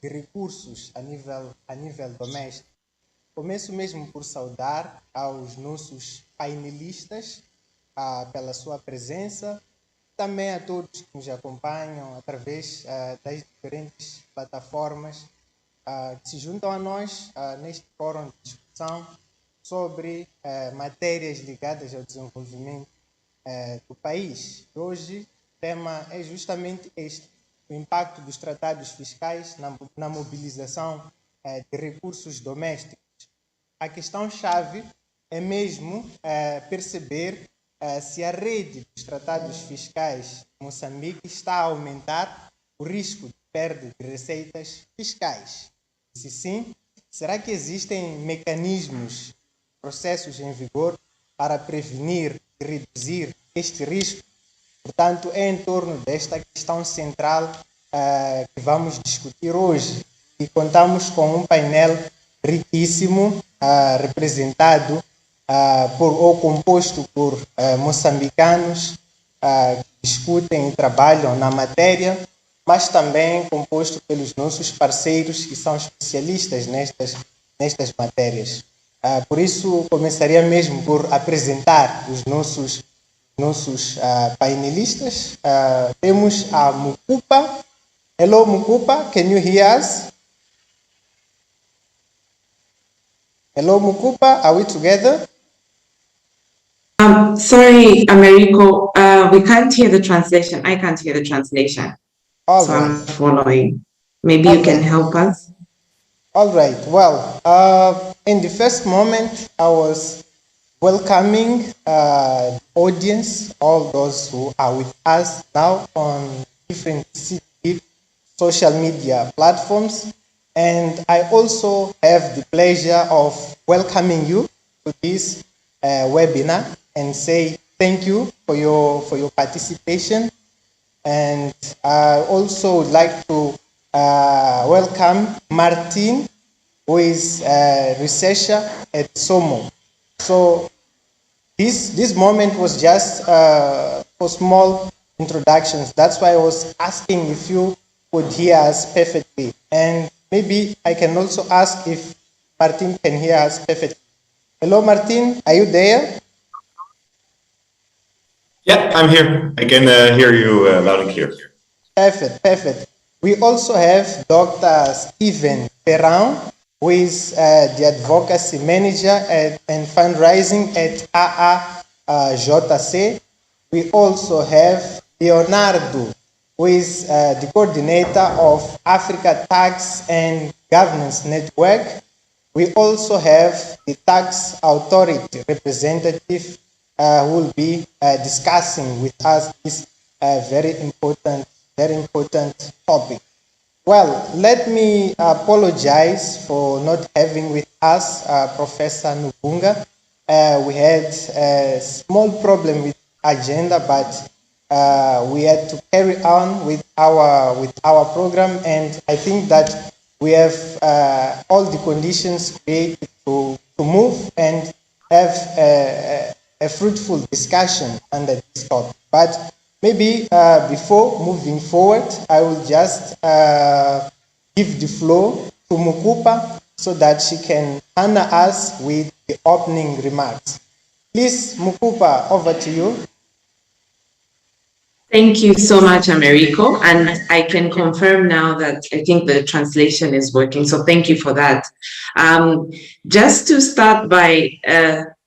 de recursos a nível doméstico. Começo mesmo por saudar aos nossos painelistas pela sua presença, também a todos que nos acompanham através das diferentes plataformas que se juntam a nós neste fórum de discussão sobre matérias ligadas ao desenvolvimento do país. Hoje o tema é justamente este: o impacto dos tratados fiscais na mobilização de recursos domésticos. A questão-chave é mesmo perceber se a rede dos tratados fiscais em Moçambique está a aumentar o risco de perda de receitas fiscais. Se sim, será que existem mecanismos, processos em vigor para prevenir e reduzir este risco? Portanto, é em torno desta questão central que vamos discutir hoje, e contamos com um painel riquíssimo, representado ou composto por moçambicanos que discutem e trabalham na matéria, mas também composto pelos nossos parceiros que são especialistas nestas matérias. Por isso, começaria mesmo por apresentar os nossos painelistas. Temos a Mukupa. Hello, Mukupa, can you hear us? Hello, Mukupa, are we together? Sorry, Americo, we can't hear the translation. I can't hear the translation. So I'm following. Maybe you can help us. All right. Well, in the first moment, I was welcoming the audience, all those who are with us now on different social media platforms. And I also have the pleasure of welcoming you to this webinar and say thank you for your participation. And I also would like to welcome Martin, who is a researcher at SOMO. So this moment was just for small introductions. That's why I was asking if you could hear us perfectly. And maybe I can also ask if Martin can hear us perfectly. Hello, Martin, are you there? Yeah, I'm here. I can hear you loud and clear. Perfect. We also have Dr. Stephen Perrin, who is the advocacy manager and fundraising at AAJC. We also have Leonardo, who is the coordinator of Africa Tax and Governance Network. We also have the tax authority representative who will be discussing with us this very important topic. Well, let me apologize for not having with us Professor Nubunga. We had a small problem with agenda, but we had to carry on with our program, and I think that we have all the conditions created to move and have a fruitful discussion under this topic. But maybe before moving forward, I will just give the floor to Mukupa so that she can honor us with the opening remarks. Please, Mukupa, over to you. Thank you so much, Americo. And I can confirm now that I think the translation is working. So thank you for that. Just to start by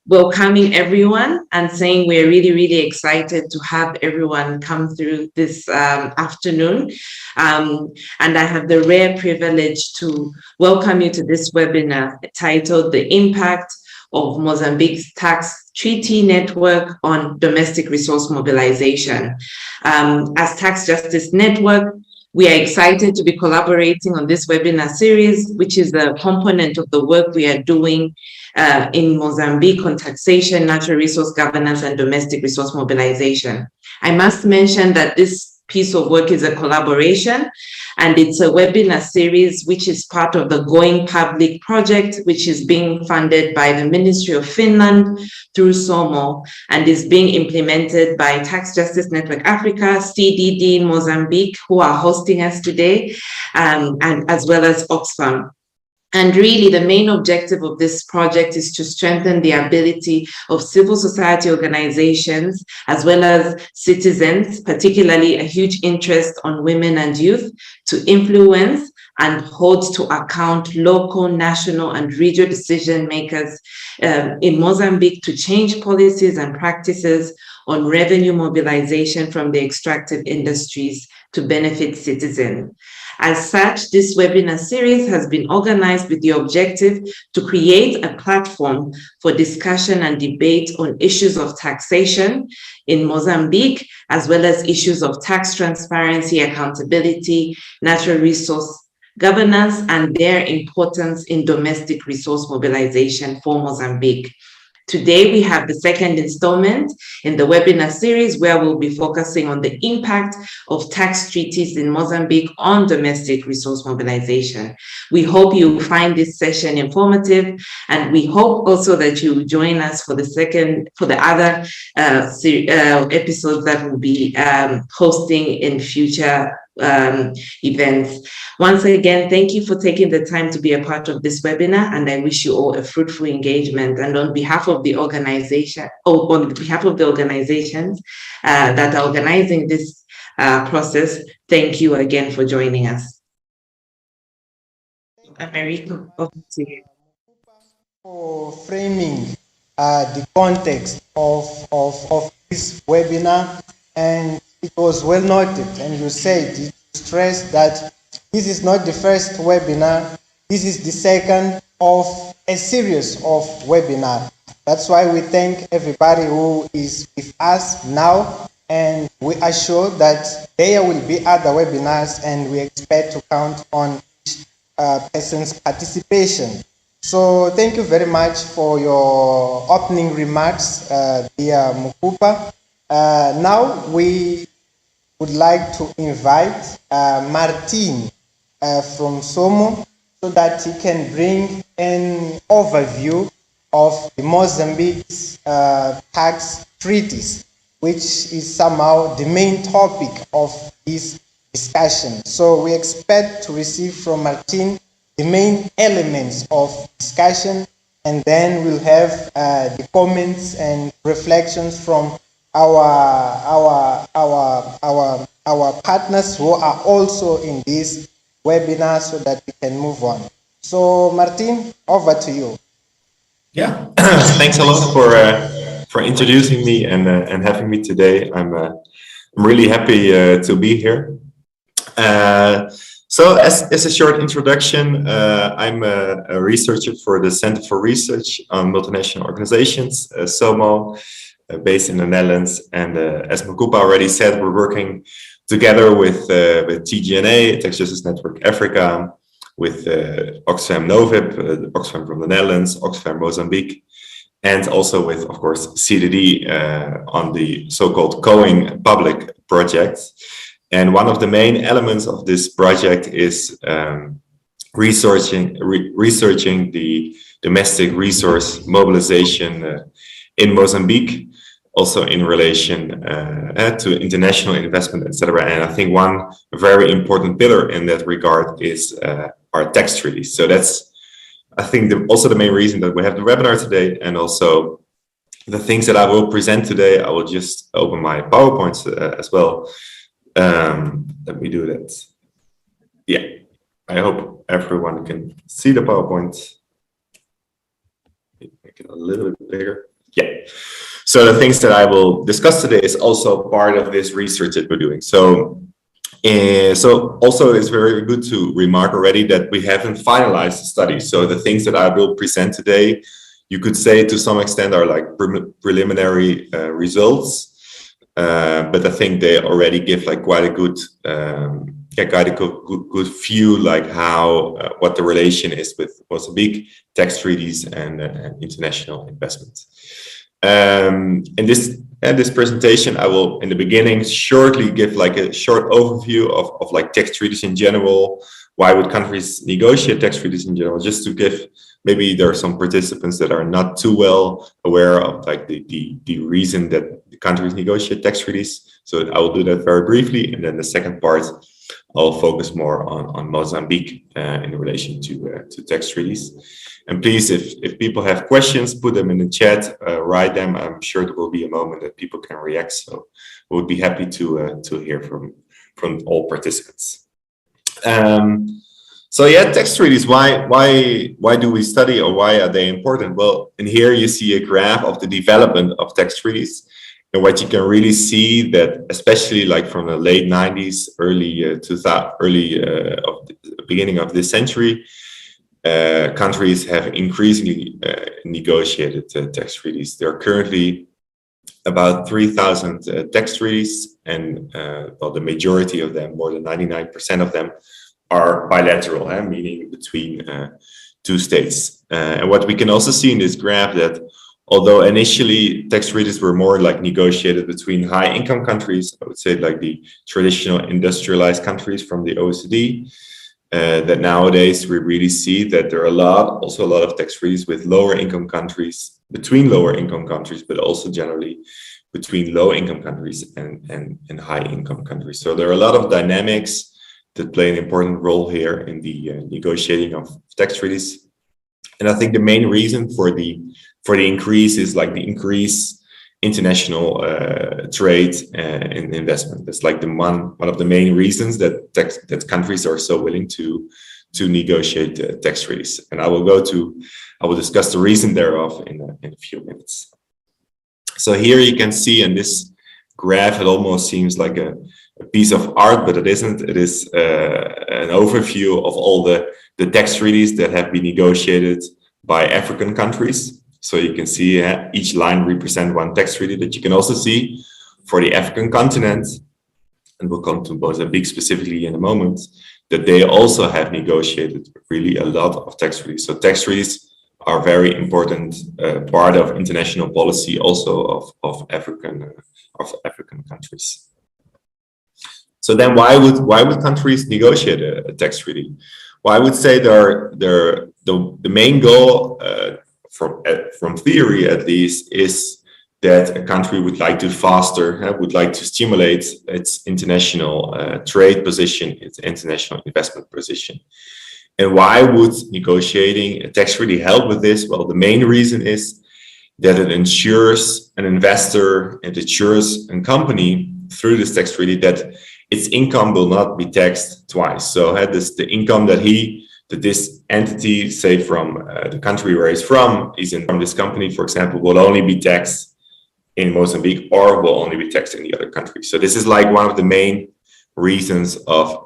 welcoming everyone and saying we're really, really excited to have everyone come through this afternoon. And I have the rare privilege to welcome you to this webinar titled The Impact of Mozambique's Tax Treaty Network on Domestic Resource Mobilization. As Tax Justice Network, we are excited to be collaborating on this webinar series, which is a component of the work we are doing in Mozambique on taxation, natural resource governance, and domestic resource mobilization. I must mention that this piece of work is a collaboration, and it's a webinar series which is part of the Going Public project, which is being funded by the Ministry of Finland through SOMO and is being implemented by Tax Justice Network Africa, CDD Mozambique, who are hosting us today, and as well as Oxfam. And really, the main objective of this project is to strengthen the ability of civil society organizations, as well as citizens, particularly a huge interest on women and youth, to influence and hold to account local, national, and regional decision makers in Mozambique to change policies and practices on revenue mobilization from the extractive industries to benefit citizens. As such, this webinar series has been organized with the objective to create a platform for discussion and debate on issues of taxation in Mozambique, as well as issues of tax transparency, accountability, natural resource governance, and their importance in domestic resource mobilization for Mozambique. Today, we have the second installment in the webinar series where we'll be focusing on the impact of tax treaties in Mozambique on domestic resource mobilization. We hope you find this session informative, and we hope also that you join us for the other episodes that we'll be hosting in future events. Once again, thank you for taking the time to be a part of this webinar, and I wish you all a fruitful engagement. And on behalf of the organization, organizations that are organizing this process, thank you again for joining us. Americo, over to you. For framing the context of this webinar, and it was well noted, and you said, you stressed that this is not the first webinar, this is the second of a series of webinars. That's why we thank everybody who is with us now, and we are sure that there will be other webinars, and we expect to count on each person's participation. So thank you very much for your opening remarks, dear Mukupa. Now we would like to invite Martin from SOMO so that he can bring an overview of the Mozambique's tax treaties, which is somehow the main topic of this discussion. So we expect to receive from Martin the main elements of discussion, and then we'll have the comments and reflections from our partners who are also in this webinar, so that we can move on. So Martin, over to you. Yeah, thanks a lot for introducing me and having me today. I'm really happy to be here. So as a short introduction, I'm a researcher for the Center for Research on Multinational Organizations, SOMO, based in the Netherlands. And as Mukupa already said, we're working together with TGNA, Tax Justice Network Africa, with Oxfam Novib, Oxfam from the Netherlands, Oxfam Mozambique, and also with, of course, CDD on the so-called Going Public project. And one of the main elements of this project is researching the domestic resource mobilization in Mozambique, also in relation to international investment, etc. And I think one very important pillar in that regard is our tax treaties. So that's, I think, also the main reason that we have the webinar today, and also the things that I will present today. I will just open my PowerPoints as well. Let me do that. Yeah, I hope everyone can see the PowerPoint. Make it a little bit bigger. Yeah. So the things that I will discuss today is also part of this research that we're doing. So also it's very good to remark already that we haven't finalized the study. So the things that I will present today, you could say to some extent are like preliminary results. But I think they already give like quite a good, good view, like how what the relation is with Mozambique, tax treaties, and international investment. In this presentation, I will, in the beginning, shortly give like a short overview of like tax treaties in general. Why would countries negotiate tax treaties in general? Just to give, maybe there are some participants that are not too well aware of like the reason that the countries negotiate tax treaties. So I will do that very briefly, and then the second part, I'll focus more on Mozambique in relation to tax treaties. And please, if people have questions, put them in the chat, write them. I'm sure there will be a moment that people can react. So we'll be happy to hear from all participants. So yeah, tax treaties, why do we study, or why are they important? Well, in here you see a graph of the development of tax treaties. And what you can really see that, especially like from the late 90s, beginning of this century, countries have increasingly negotiated tax treaties. There are currently about 3,000 tax treaties, and well, the majority of them, more than 99% of them, are bilateral, meaning between two states. And what we can also see in this graph that although initially tax treaties were more like negotiated between high income countries, I would say like the traditional industrialized countries from the OECD, that nowadays we really see that there are also a lot of tax treaties with lower income countries, between lower income countries, but also generally between low income countries and high income countries. So there are a lot of dynamics that play an important role here in the negotiating of tax treaties. And I think the main reason for the increase is like the increase international trade and investment. That's like one of the main reasons that countries are so willing to negotiate tax treaties. And I will discuss the reason thereof in a few minutes. So here you can see in this graph, it almost seems like a piece of art, but it isn't. It is an overview of all the tax treaties that have been negotiated by African countries. So you can see each line represents one tax treaty that you can also see for the African continent, and we'll come to Mozambique specifically in a moment, that they also have negotiated really a lot of tax treaties. So tax treaties are a very important part of international policy, also of African countries. So then why would countries negotiate a tax treaty? Well, I would say the main goal from theory at least is that a country would like to foster, would like to stimulate its international trade position, its international investment position. And why would negotiating a tax treaty help with this? Well, the main reason is that it ensures an investor, it ensures a company through this tax treaty that its income will not be taxed twice. So the income that this entity, say from the country where he's from this company, for example, will only be taxed in Mozambique or will only be taxed in the other country. So this is like one of the main reasons of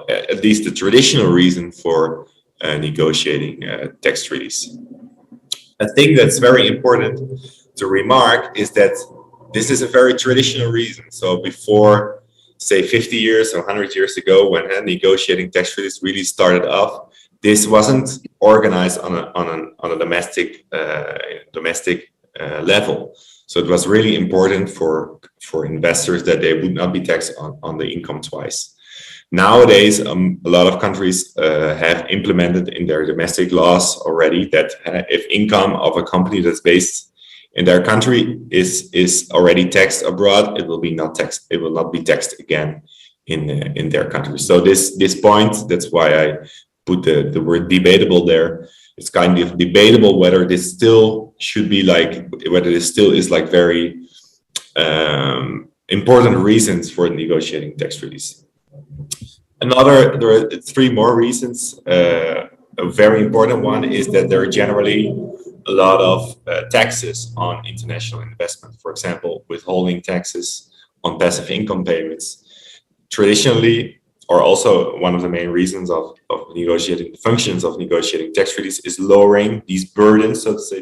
at least the traditional reason for negotiating tax treaties. A thing that's very important to remark is that this is a very traditional reason. So before, say 50 years or 100 years ago, when negotiating tax treaties really started off, this wasn't organized on a domestic level. So it was really important for investors that they would not be taxed on the income twice. Nowadays, a lot of countries have implemented in their domestic laws already that if income of a company that's based in their country is already taxed abroad, it will not be taxed again in their country. So this point, that's why I put the word debatable there. It's kind of debatable whether this still should be whether this still is very important reasons for negotiating tax treaties. There are three more reasons. A very important one is that there are generally a lot of taxes on international investment. For example, withholding taxes on passive income payments. Traditionally, or also one of the main reasons of negotiating, the functions of negotiating tax treaties is lowering these burdens, so to say,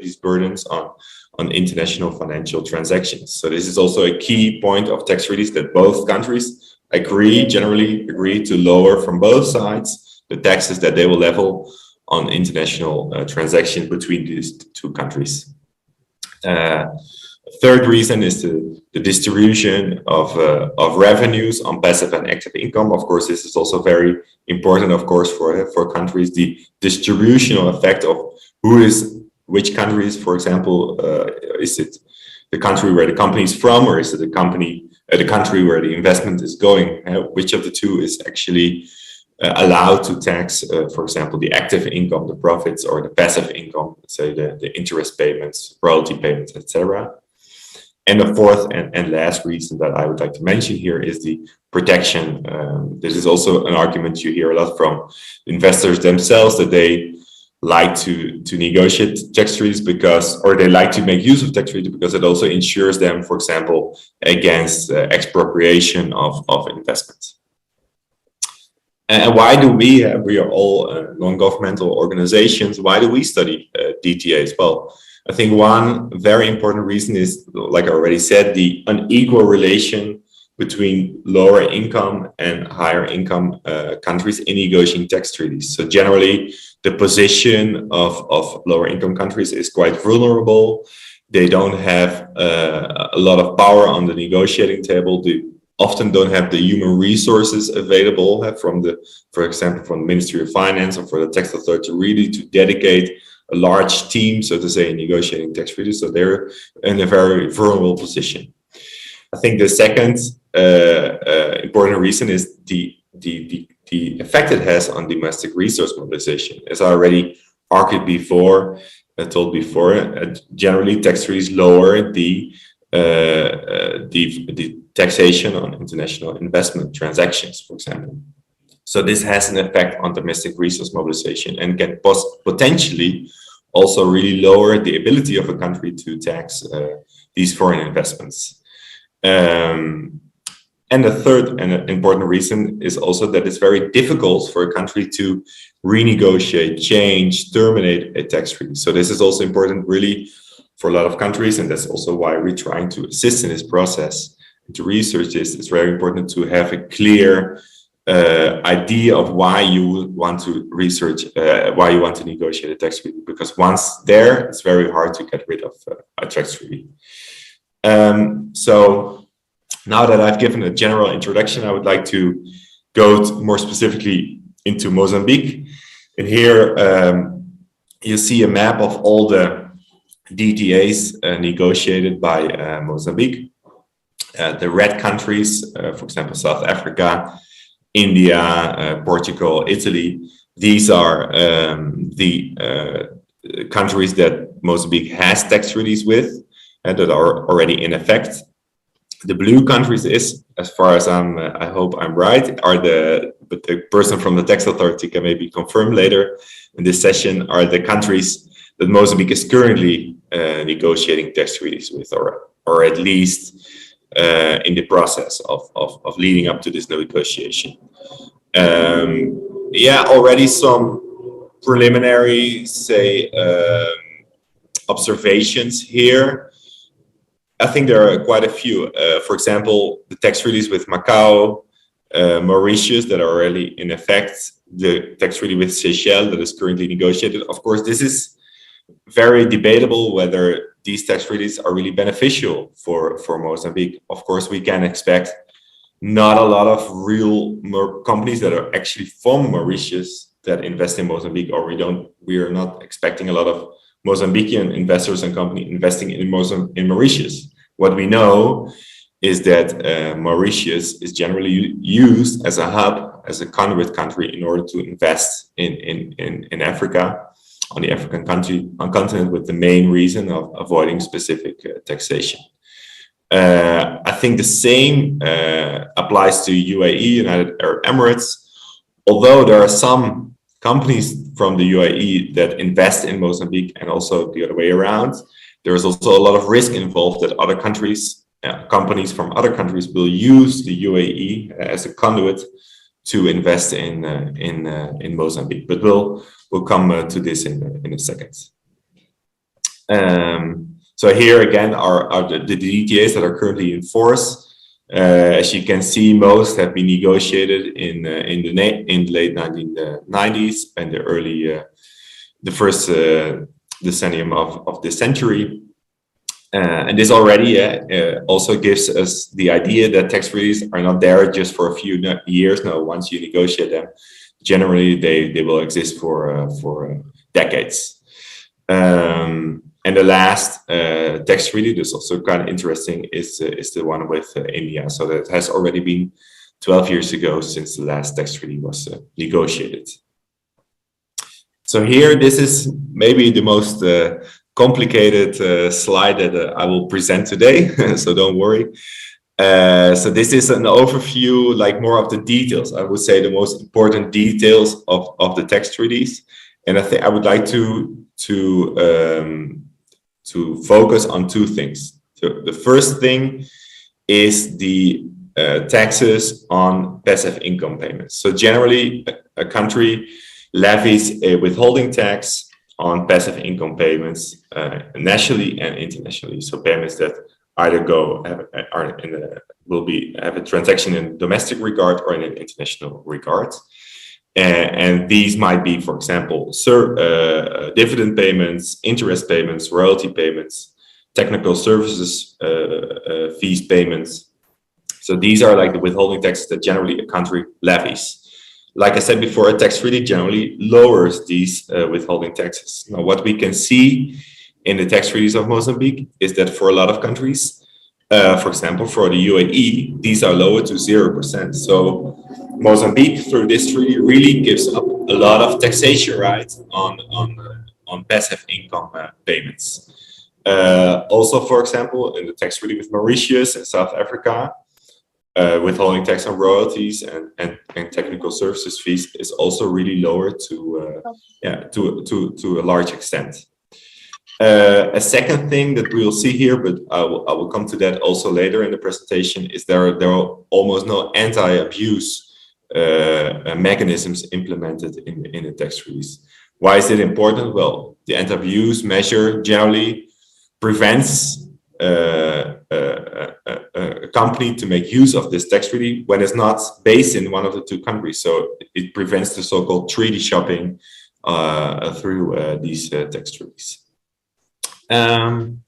on international financial transactions. So this is also a key point of tax treaties, that both countries generally agree to lower from both sides the taxes that they will level on international transactions between these two countries. Third reason is the distribution of revenues on passive and active income. Of course, this is also very important, of course, for countries, the distributional effect of which countries, for example, is it the country where the company is from, or is it the country where the investment is going? Which of the two is actually allowed to tax, for example, the active income, the profits, or the passive income, say the interest payments, royalty payments, etc. And the fourth and last reason that I would like to mention here is the protection. This is also an argument you hear a lot from investors themselves, that they like to negotiate tax treaties or they like to make use of tax treaties because it also ensures them, for example, against expropriation of investments. And why do we are all non-governmental organizations, why do we study DTAs? Well, I think one very important reason is, like I already said, the unequal relation between lower income and higher income countries in negotiating tax treaties. So generally, the position of lower income countries is quite vulnerable. They don't have a lot of power on the negotiating table. They often don't have the human resources available for example, from the Ministry of Finance or for the tax authority really to dedicate a large team, so to say, in negotiating tax treaties. So they're in a very vulnerable position. I think the second important reason is the effect it has on domestic resource mobilization. As I already argued before, generally tax treaties lower the taxation on international investment transactions, for example. So this has an effect on domestic resource mobilization and can potentially also really lower the ability of a country to tax these foreign investments. And the third and important reason is also that it's very difficult for a country to renegotiate, change, terminate a tax treaty. So this is also important really for a lot of countries, and that's also why we're trying to assist in this process. And to research this, it's very important to have a clear idea of why you want to why you want to negotiate a tax treaty, because once there, it's very hard to get rid of a tax treaty. So now that I've given a general introduction, I would like to go more specifically into Mozambique. And here you see a map of all the DTAs negotiated by Mozambique. The red countries, for example, South Africa, India, Portugal, Italy, these are the countries that Mozambique has tax treaties with and that are already in effect. The blue countries is, as far as I hope I'm right, but the person from the tax authority can maybe confirm later in this session, are the countries that Mozambique is currently negotiating tax treaties with, or at least in the process of leading up to this negotiation. Already some preliminary, say, observations here. I think there are quite a few. For example, the tax treaties with Macau, Mauritius that are already in effect, the tax treaty with Seychelles that is currently negotiated. Of course, this is very debatable whether these tax treaties are really beneficial for Mozambique. Of course, we can expect not a lot of real companies that are actually from Mauritius that invest in Mozambique, or we are not expecting a lot of Mozambican investors and companies investing in Mauritius. What we know is that Mauritius is generally used as a hub, as a conduit country in order to invest in Africa, on the African continent, with the main reason of avoiding specific taxation. I think the same applies to UAE, United Arab Emirates. Although there are some companies from the UAE that invest in Mozambique and also the other way around, there is also a lot of risk involved that other countries, companies from other countries will use the UAE as a conduit to invest in Mozambique. But we'll come to this in a second. So here again are the DTAs that are currently in force. As you can see, most have been negotiated in the late 1990s and the first decennium of this century. And this already also gives us the idea that tax treaties are not there just for a few years. No, once you negotiate them, generally they will exist for decades. And the last tax treaty, that's also kind of interesting, is the one with India. So that has already been 12 years ago since the last tax treaty was negotiated. So here, this is maybe the most complicated slide that I will present today, so don't worry. So this is an overview, like more of the details. I would say the most important details of the tax treaties, and I think I would like to focus on two things. So the first thing is the taxes on passive income payments. So generally, a country levies a withholding tax on passive income payments nationally and internationally. So payments that either have a transaction in domestic regard or in an international regard. And these might be, for example, dividend payments, interest payments, royalty payments, technical services fees payments. So these are like the withholding taxes that generally a country levies. Like I said before, a tax treaty generally lowers these withholding taxes. Now, what we can see in the tax treaties of Mozambique is that for a lot of countries, for example, for the UAE, these are lowered to 0%. So Mozambique, through this treaty, really gives up a lot of taxation rights on passive income payments. Also, for example, in the tax treaty with Mauritius and South Africa, withholding tax on royalties and technical services fees is also really lowered to a large extent. A second thing that we'll see here, but I will come to that also later in the presentation, is there are almost no anti-abuse mechanisms implemented in the tax treaties. Why is it important? Well, the anti-abuse measure generally prevents a company to make use of this tax treaty when it's not based in one of the two countries. So it prevents the so-called treaty shopping through these tax treaties. And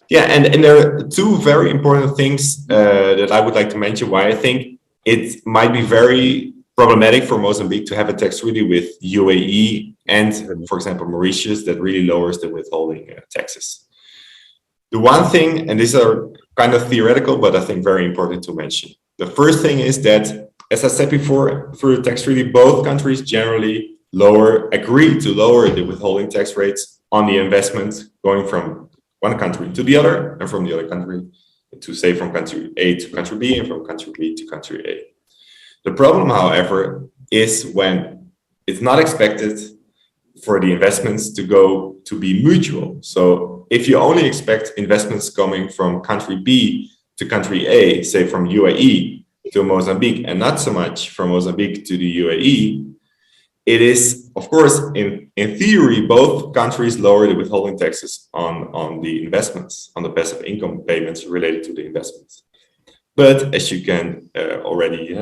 there are two very important things that I would like to mention why I think it might be very problematic for Mozambique to have a tax treaty with UAE and, for example, Mauritius that really lowers the withholding taxes. The one thing, and these are kind of theoretical, but I think very important to mention. The first thing is that, as I said before, through the tax treaty, both countries generally agree to lower the withholding tax rates on the investments going from one country to the other, and from the other country to, say, from country A to country B, and from country B to country A. The problem, however, is when it's not expected for the investments to be mutual. So if you only expect investments coming from country B to country A, say from UAE to Mozambique, and not so much from Mozambique to the UAE, it is, of course, in theory, both countries lower the withholding taxes on the investments, on the passive income payments related to the investments. But as you can already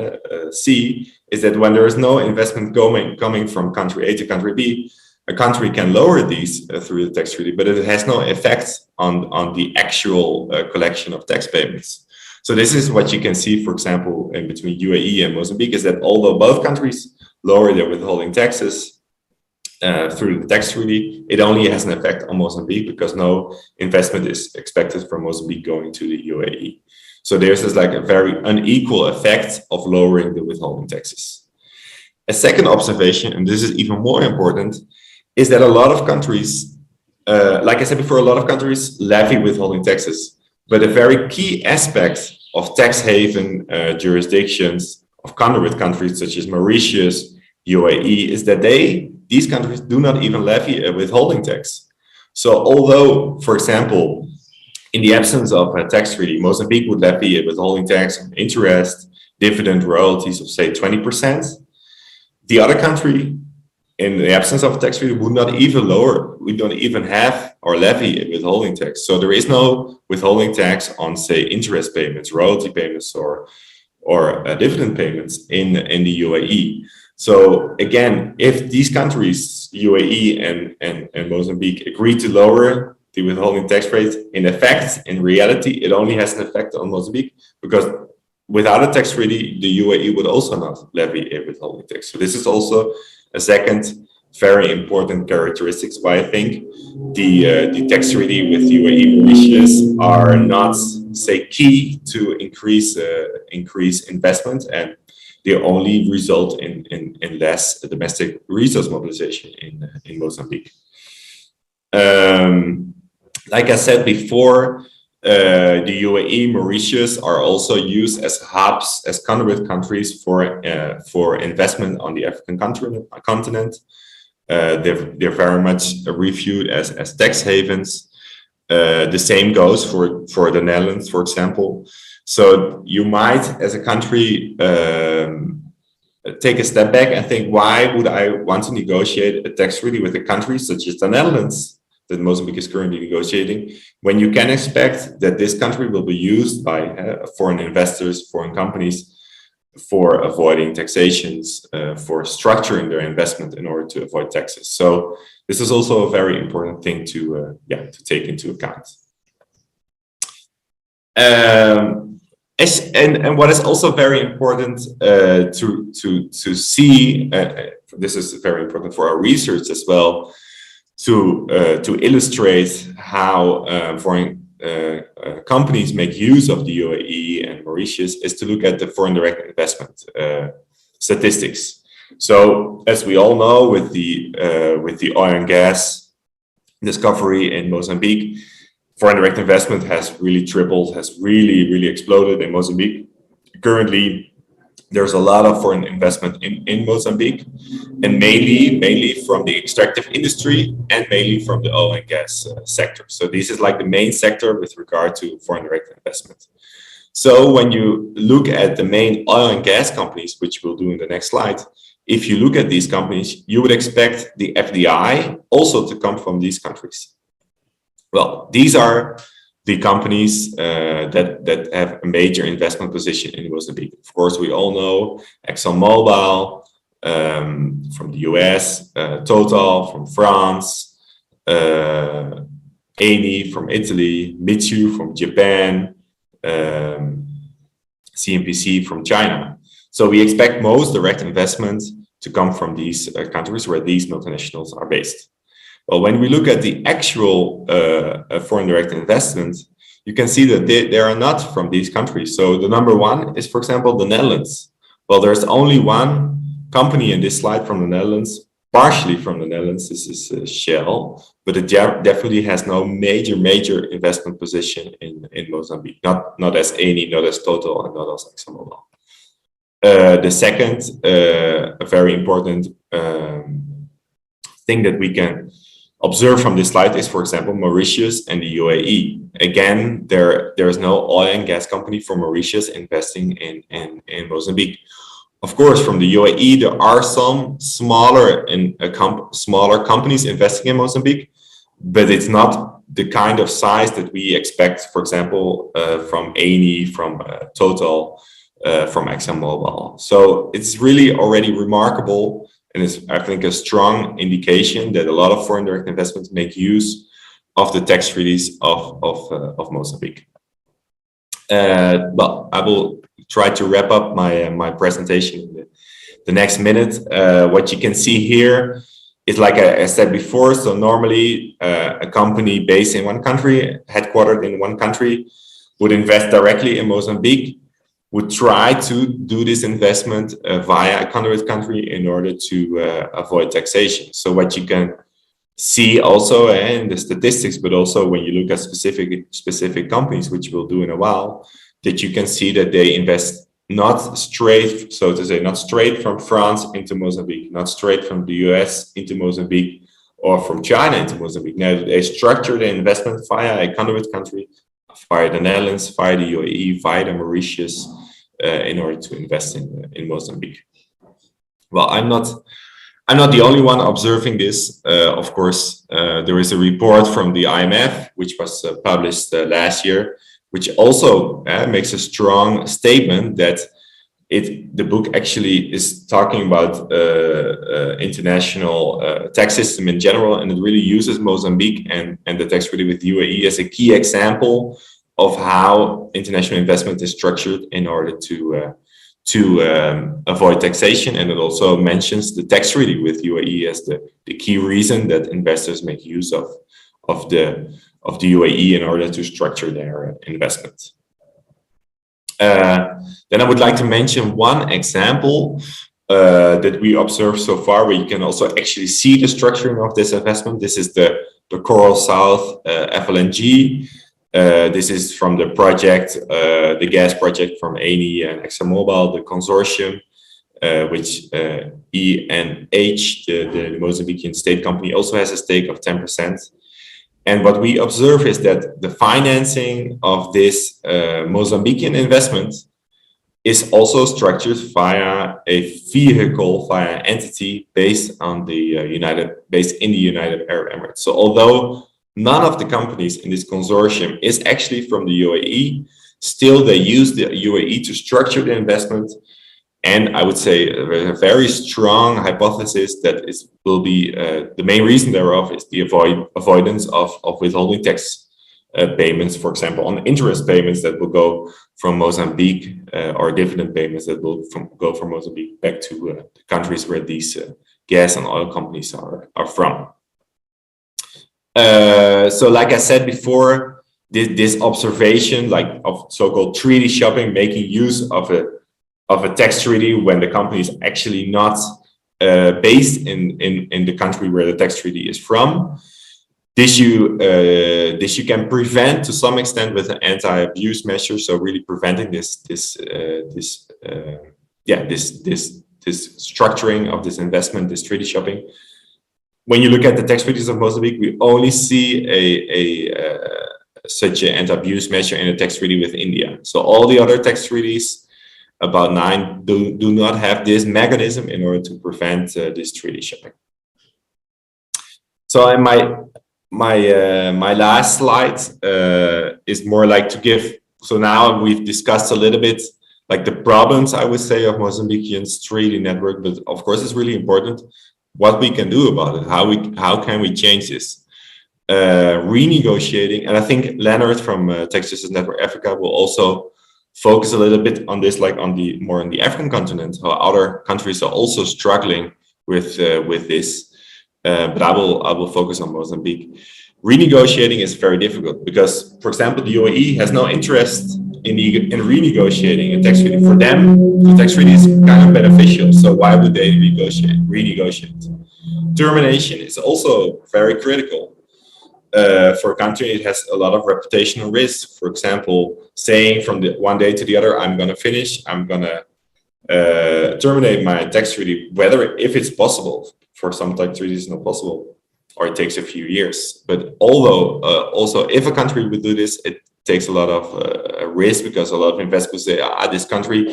see, is that when there is no investment coming from country A to country B, a country can lower these through the tax treaty, but it has no effect on the actual collection of tax payments. So this is what you can see, for example, in between UAE and Mozambique, is that although both countries lower their withholding taxes through the tax treaty, it only has an effect on Mozambique because no investment is expected from Mozambique going to the UAE. So there's this like a very unequal effect of lowering the withholding taxes. A second observation, and this is even more important, is that a lot of countries, like I said before, a lot of countries levy withholding taxes, but a very key aspect of tax haven jurisdictions of conduit countries such as Mauritius, UAE, is that these countries do not even levy a withholding tax. So although, for example, in the absence of a tax treaty, Mozambique would levy a withholding tax on interest, dividend, royalties of, say, 20%, the other country, in the absence of a tax treaty, would not even lower, we don't even have or levy a withholding tax. So there is no withholding tax on, say, interest payments, royalty payments, or dividend payments in the UAE. So again, if these countries, UAE and Mozambique, agree to lower the withholding tax rate, in effect, in reality, it only has an effect on Mozambique, because without a tax treaty, the UAE would also not levy a withholding tax. So this is also a second very important characteristics why I think the tax treaty with UAE Mauritius are not, say, key to increase investment, and they only result in less domestic resource mobilization in Mozambique. Like I said before, the UAE, Mauritius are also used as hubs, as conduit countries for investment on the African continent. They're very much reviewed as tax havens. The same goes for the Netherlands, for example. So you might, as a country, take a step back and think, why would I want to negotiate a tax treaty with a country such as the Netherlands, that Mozambique is currently negotiating, when you can expect that this country will be used by foreign investors, foreign companies, for avoiding taxations, for structuring their investment in order to avoid taxes. So this is also a very important thing to take into account. And what is also very important to see, this is very important for our research as well, to illustrate how foreign companies make use of the UAE and Mauritius, is to look at the foreign direct investment statistics. So, as we all know, with the oil and gas discovery in Mozambique, foreign direct investment has really tripled, has really exploded in Mozambique. Currently, there's a lot of foreign investment in Mozambique, and mainly from the extractive industry and mainly from the oil and gas sector. So this is like the main sector with regard to foreign direct investment. So when you look at the main oil and gas companies, which we'll do in the next slide, if you look at these companies, you would expect the FDI also to come from these countries. Well, these are the companies that have a major investment position in Mozambique. Of course, we all know ExxonMobil from the US, Total from France, Eni from Italy, Mitsui from Japan, CNPC from China. So we expect most direct investment to come from these countries where these multinationals are based. Well, when we look at the actual foreign direct investment, you can see that they are not from these countries. So the number one is, for example, the Netherlands. Well, there's only one company in this slide from the Netherlands, partially from the Netherlands. This is Shell, but it definitely has no major investment position in Mozambique. Not as Eni, not as Total, and not as ExxonMobil. The second, a very important thing that we can observe from this slide is, for example, Mauritius and the UAE. Again, there is no oil and gas company from Mauritius investing in Mozambique. Of course, from the UAE, there are some smaller companies investing in Mozambique, but it's not the kind of size that we expect, for example, from Eni, from Total, from ExxonMobil. So it's really already remarkable, and it's, I think, a strong indication that a lot of foreign direct investments make use of the tax treaties of Mozambique. Well, I will try to wrap up my presentation in the next minute. What you can see here is, like I said before, so normally a company based in one country, headquartered in one country, would invest directly in Mozambique, would try to do this investment via a conduit country in order to avoid taxation. So what you can see also in the statistics, but also when you look at specific companies, which we'll do in a while, that you can see that they invest not straight, so to say, not straight from France into Mozambique, not straight from the US into Mozambique, or from China into Mozambique. Now, they structure the investment via a conduit country, via the Netherlands, via the UAE, via the Mauritius, in order to invest in Mozambique. Well, I'm not the only one observing this. Of course, there is a report from the IMF, which was published last year, which also makes a strong statement that the book actually is talking about international tax system in general, and it really uses Mozambique and the tax treaty with UAE as a key example of how international investment is structured in order to avoid taxation. And it also mentions the tax treaty with UAE as the key reason that investors make use of the UAE in order to structure their investment. Then I would like to mention one example that we observed so far, where you can also actually see the structuring of this investment. This is the Coral South FLNG. This is from the project, the gas project from Eni and ExxonMobil, the consortium, which ENH, the Mozambican state company, also has a stake of 10%. And what we observe is that the financing of this Mozambican investment is also structured via a vehicle, via an entity based in the United Arab Emirates. So although none of the companies in this consortium is actually from the UAE, still they use the UAE to structure the investment. And I would say a very strong hypothesis that will be the main reason thereof is the avoidance of withholding tax payments, for example, on interest payments that will go from Mozambique, or dividend payments that will go from Mozambique back to the countries where these gas and oil companies are from. So like I said before, this observation of so-called treaty shopping, making use of a tax treaty when the company is actually not based in the country where the tax treaty is from. This you can prevent to some extent with an anti-abuse measure. So really preventing this structuring of this investment, this treaty shopping. When you look at the tax treaties of Mozambique, we only see such an anti-abuse measure in a tax treaty with India. So all the other tax treaties, about 9, do not have this mechanism in order to prevent this treaty shopping. So in my last slide is more like to give. So now we've discussed a little bit like the problems, I would say, of Mozambique's treaty network, but of course it's really important what we can do about it. How can we change this? Renegotiating, and I think Leonard from Tax Justice Network Africa will also focus a little bit on this, like on the African continent, how other countries are also struggling with this. But I will focus on Mozambique. Renegotiating is very difficult because, for example, the UAE has no interest in renegotiating a tax treaty. For them, the tax treaty is kind of beneficial. So why would they renegotiate? Termination is also very critical. For a country, it has a lot of reputational risk. For example, saying from the one day to the other, I'm going to finish, I'm going to terminate my tax treaty, if it's possible. For some tax treaties, it's not possible, or it takes a few years. But although also if a country would do this, it takes a lot of risk, because a lot of investors say, this country,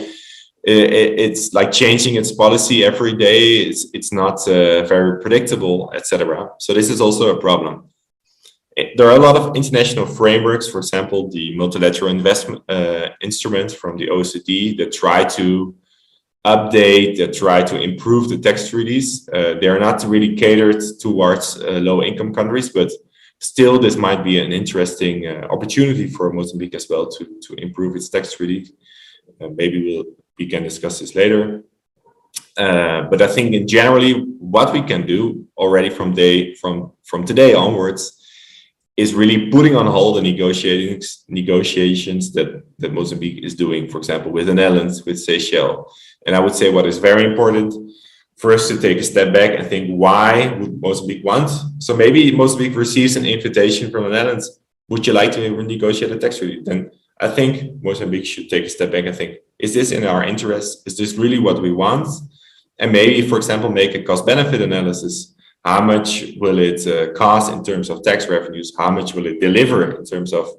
it's like changing its policy every day. It's not very predictable, etc. So this is also a problem. There are a lot of international frameworks, for example, the multilateral investment instruments from the OECD that try to update, that try to improve the tax treaties. They are not really catered towards low-income countries, but still this might be an interesting opportunity for Mozambique as well to improve its tax treaty. Maybe we can discuss this later. But I think in generally what we can do already from today onwards is really putting on hold the negotiations that Mozambique is doing, for example, with the Netherlands, with Seychelles. And I would say what is very important for us to take a step back and think, why would Mozambique want? So maybe Mozambique receives an invitation from the Netherlands. Would you like to renegotiate a tax treaty? Then I think Mozambique should take a step back and think, is this in our interest? Is this really what we want? And maybe, for example, make a cost-benefit analysis. How much will it cost in terms of tax revenues? How much will it deliver in terms of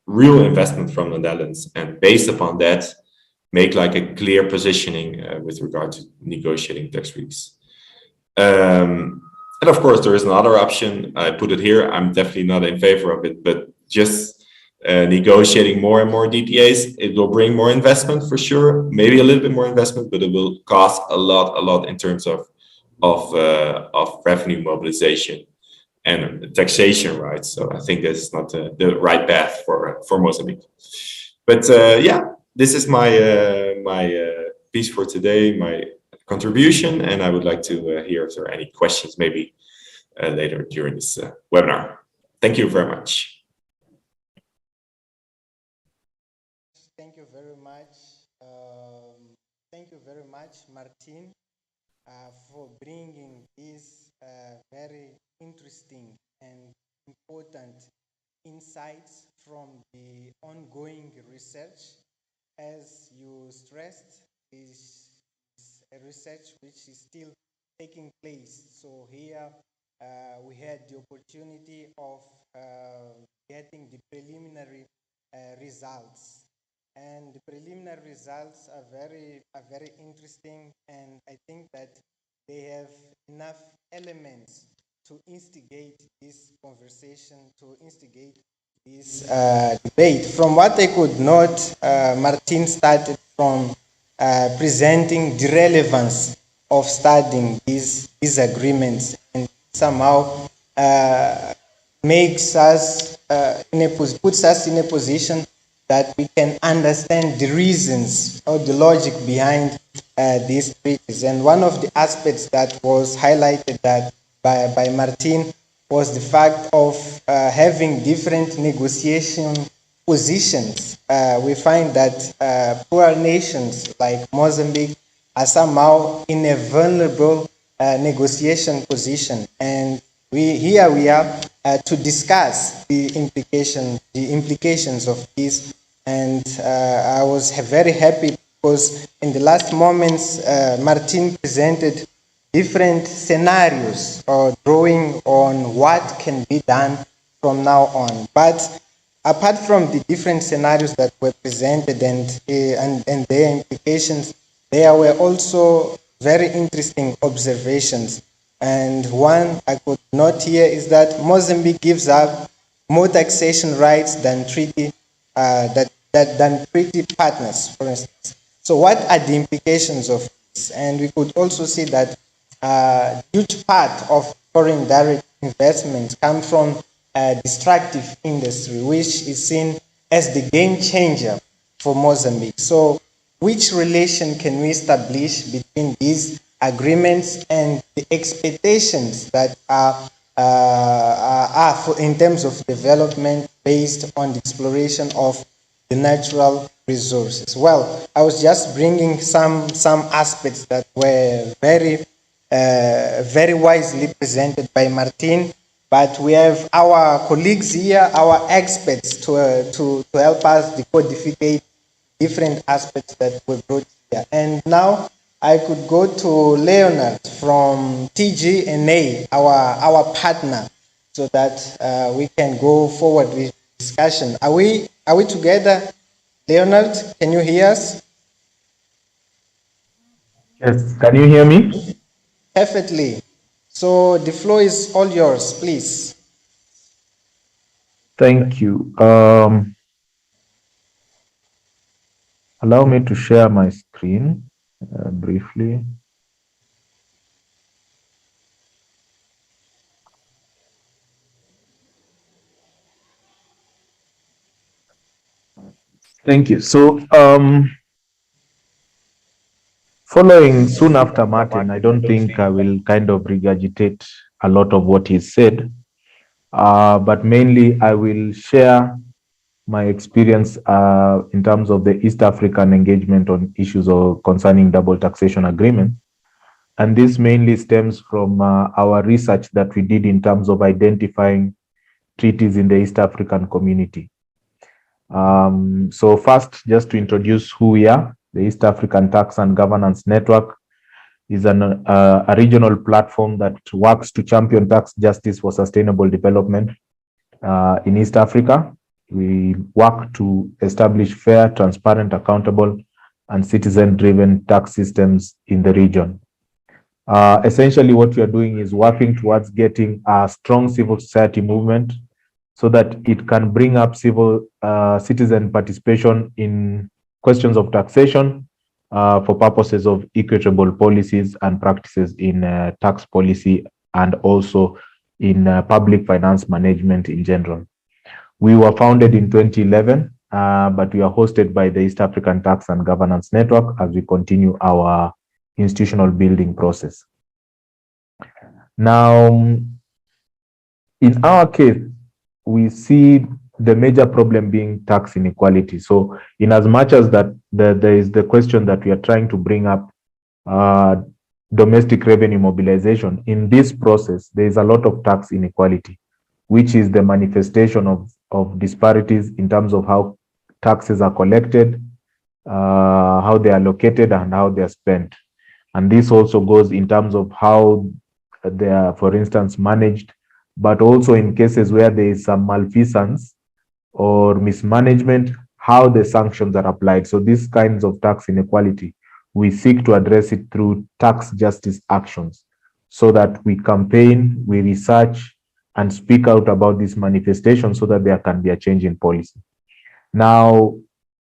real investment from the Netherlands? And based upon that, make like a clear positioning with regard to negotiating tax treaties. And of course, there is another option. I put it here. I'm definitely not in favor of it, but just negotiating more and more DPAs. It will bring more investment for sure, maybe a little bit more investment, but it will cost a lot in terms of revenue mobilization and taxation, right? So I think this is not the right path for Mozambique. But yeah, this is my piece for today, my contribution, and I would like to hear if there are any questions maybe later during this webinar. Thank you very much. Thank you very much. Thank you very much, Martin, for bringing these very interesting and important insights from the ongoing research. As you stressed, is a research which is still taking place. So here we had the opportunity of getting the preliminary results. And the preliminary results are very interesting, and I think that they have enough elements to instigate this conversation, to instigate this debate. From what I could note, Martin started from presenting the relevance of studying these agreements, and somehow makes us puts us in a position that we can understand the reasons or the logic behind these treaties. And one of the aspects that was highlighted that by Martin was the fact of having different negotiation positions. We find that poor nations like Mozambique are somehow in a vulnerable negotiation position. And here we are to discuss the implications of this. And I was very happy because in the last moments, Martin presented different scenarios or drawing on what can be done from now on. But apart from the different scenarios that were presented and their implications, there were also very interesting observations. And one I could note here is that Mozambique gives up more taxation rights than treaty partners, for instance. So what are the implications of this? And we could also see that a huge part of foreign direct investments come from extractive industry, which is seen as the game changer for Mozambique. So which relation can we establish between these agreements and the expectations that are in terms of development based on the exploration of the natural resources? Well, I was just bringing some aspects that were very wisely presented by Martin, but we have our colleagues here, our experts, to help us decodificate different aspects that were brought here. And now I could go to Leonard from TGNA, our partner, so that we can go forward with discussion. Are we together, Leonard? Can you hear us? Yes, can you hear me? Perfectly. So the floor is all yours, please. Thank you. Allow me to share my screen briefly. Thank you. So, following soon after Martin, I don't think I will kind of regurgitate a lot of what he said, but mainly I will share my experience in terms of the East African engagement on issues concerning double taxation agreements. And this mainly stems from our research that we did in terms of identifying treaties in the East African community. So first, just to introduce who we are, the East African Tax and Governance Network is a regional platform that works to champion tax justice for sustainable development in East Africa. We work to establish fair, transparent, accountable, and citizen-driven tax systems in the region. Essentially, what we are doing is working towards getting a strong civil society movement so that it can bring up civil citizen participation in questions of taxation for purposes of equitable policies and practices in tax policy and also in public finance management in general. We were founded in 2011, but we are hosted by the East African Tax and Governance Network as we continue our institutional building process. Now, in our case, we see the major problem being tax inequality. So in as much as that there is the question that we are trying to bring up domestic revenue mobilization, in this process, there is a lot of tax inequality, which is the manifestation of disparities in terms of how taxes are collected, how they are allocated, and how they are spent. And this also goes in terms of how they are, for instance, managed, but also in cases where there is some malfeasance or mismanagement, how the sanctions are applied. So these kinds of tax inequality, we seek to address it through tax justice actions so that we campaign, we research, and speak out about this manifestation so that there can be a change in policy. Now,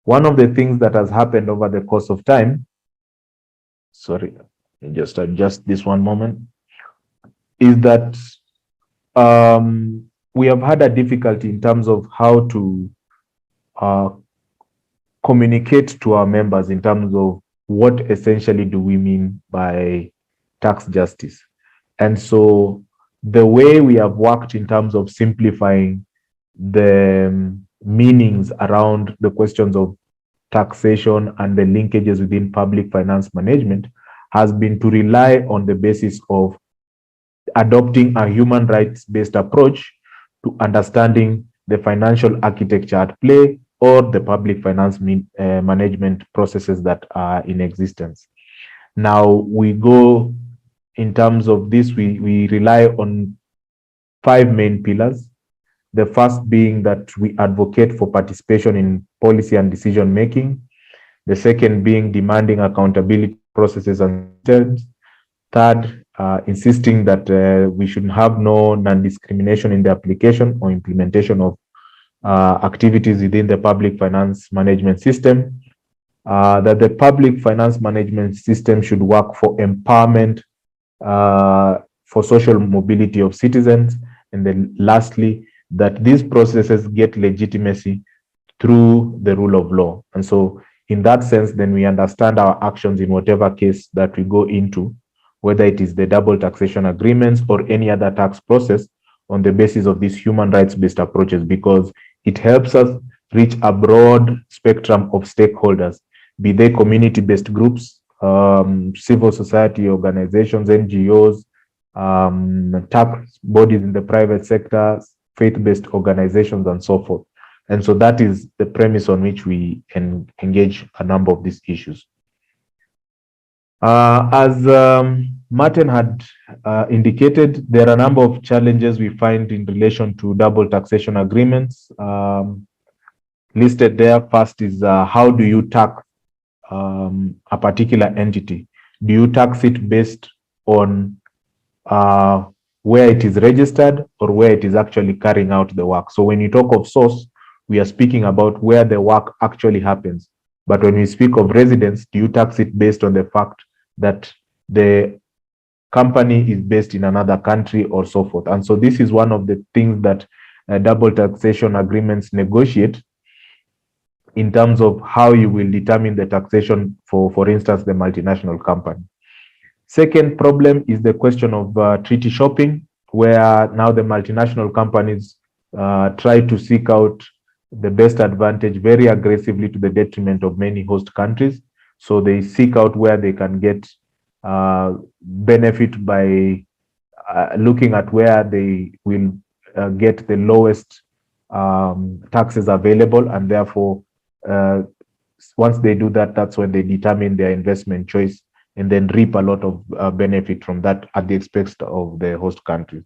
one of the things that has happened over the course of time, sorry, just adjust this one moment, is that we have had a difficulty in terms of how to communicate to our members in terms of what essentially do we mean by tax justice. And so the way we have worked in terms of simplifying the meanings around the questions of taxation and the linkages within public finance management has been to rely on the basis of adopting a human rights-based approach to understanding the financial architecture at play or the public finance management processes that are in existence. Now, we go in terms of this, we rely on 5 main pillars. The first being that we advocate for participation in policy and decision making. The second being demanding accountability processes and systems. Third, insisting that we should have no non-discrimination in the application or implementation of activities within the public finance management system. That the public finance management system should work for empowerment, for social mobility of citizens. And then lastly, that these processes get legitimacy through the rule of law. And so in that sense, then we understand our actions in whatever case that we go into, whether it is the double taxation agreements or any other tax process, on the basis of these human rights-based approaches, because it helps us reach a broad spectrum of stakeholders, be they community-based groups, civil society organizations, NGOs, tax bodies in the private sector, faith-based organizations, and so forth. And so that is the premise on which we can engage a number of these issues. As Martin had indicated, there are a number of challenges we find in relation to double taxation agreements. Listed there, first is how do you tax a particular entity? Do you tax it based on where it is registered or where it is actually carrying out the work? So when you talk of source, we are speaking about where the work actually happens. But when we speak of residence, do you tax it based on the fact that the company is based in another country or so forth? And so this is one of the things that double taxation agreements negotiate in terms of how you will determine the taxation for instance, the multinational company. Second problem is the question of treaty shopping, where now the multinational companies try to seek out the best advantage very aggressively to the detriment of many host countries. So they seek out where they can get benefit by looking at where they will get the lowest taxes available, and therefore once they do that, that's when they determine their investment choice and then reap a lot of benefit from that at the expense of the host country.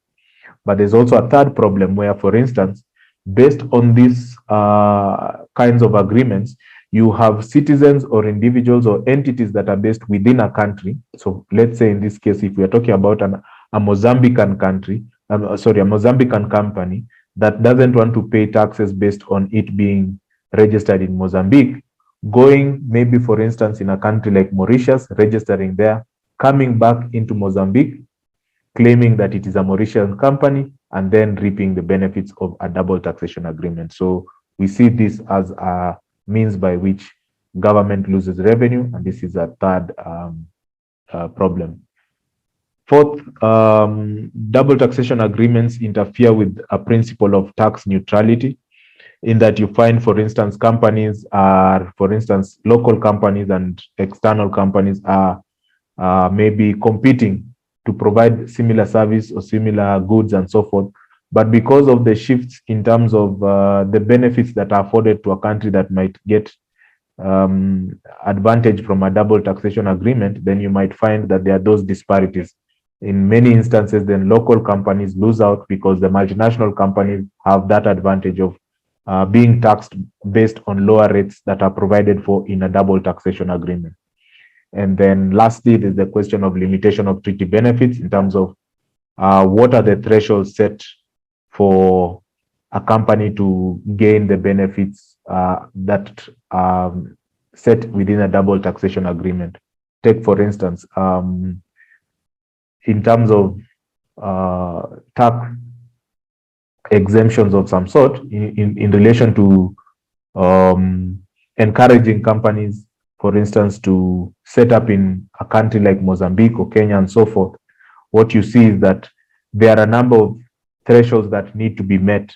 But there's also a third problem where, for instance, based on these kinds of agreements, you have citizens or individuals or entities that are based within a country. So let's say in this case, if we are talking about a Mozambican country, a Mozambican company that doesn't want to pay taxes based on it being registered in Mozambique, going maybe, for instance, in a country like Mauritius, registering there, coming back into Mozambique, claiming that it is a Mauritian company, and then reaping the benefits of a double taxation agreement. So we see this as a means by which government loses revenue, and this is a third problem. Fourth, double taxation agreements interfere with a principle of tax neutrality, in that you find, for instance, companies are, for instance, local companies and external companies are maybe competing to provide similar service or similar goods and so forth. But because of the shifts in terms of the benefits that are afforded to a country that might get advantage from a double taxation agreement, then you might find that there are those disparities. In many instances, then local companies lose out because the multinational companies have that advantage of being taxed based on lower rates that are provided for in a double taxation agreement. And then lastly, there's the question of limitation of treaty benefits in terms of what are the thresholds set for a company to gain the benefits that are set within a double taxation agreement. Take, for instance, in terms of tax exemptions of some sort in relation to encouraging companies, for instance, to set up in a country like Mozambique or Kenya and so forth. What you see is that there are a number of thresholds that need to be met,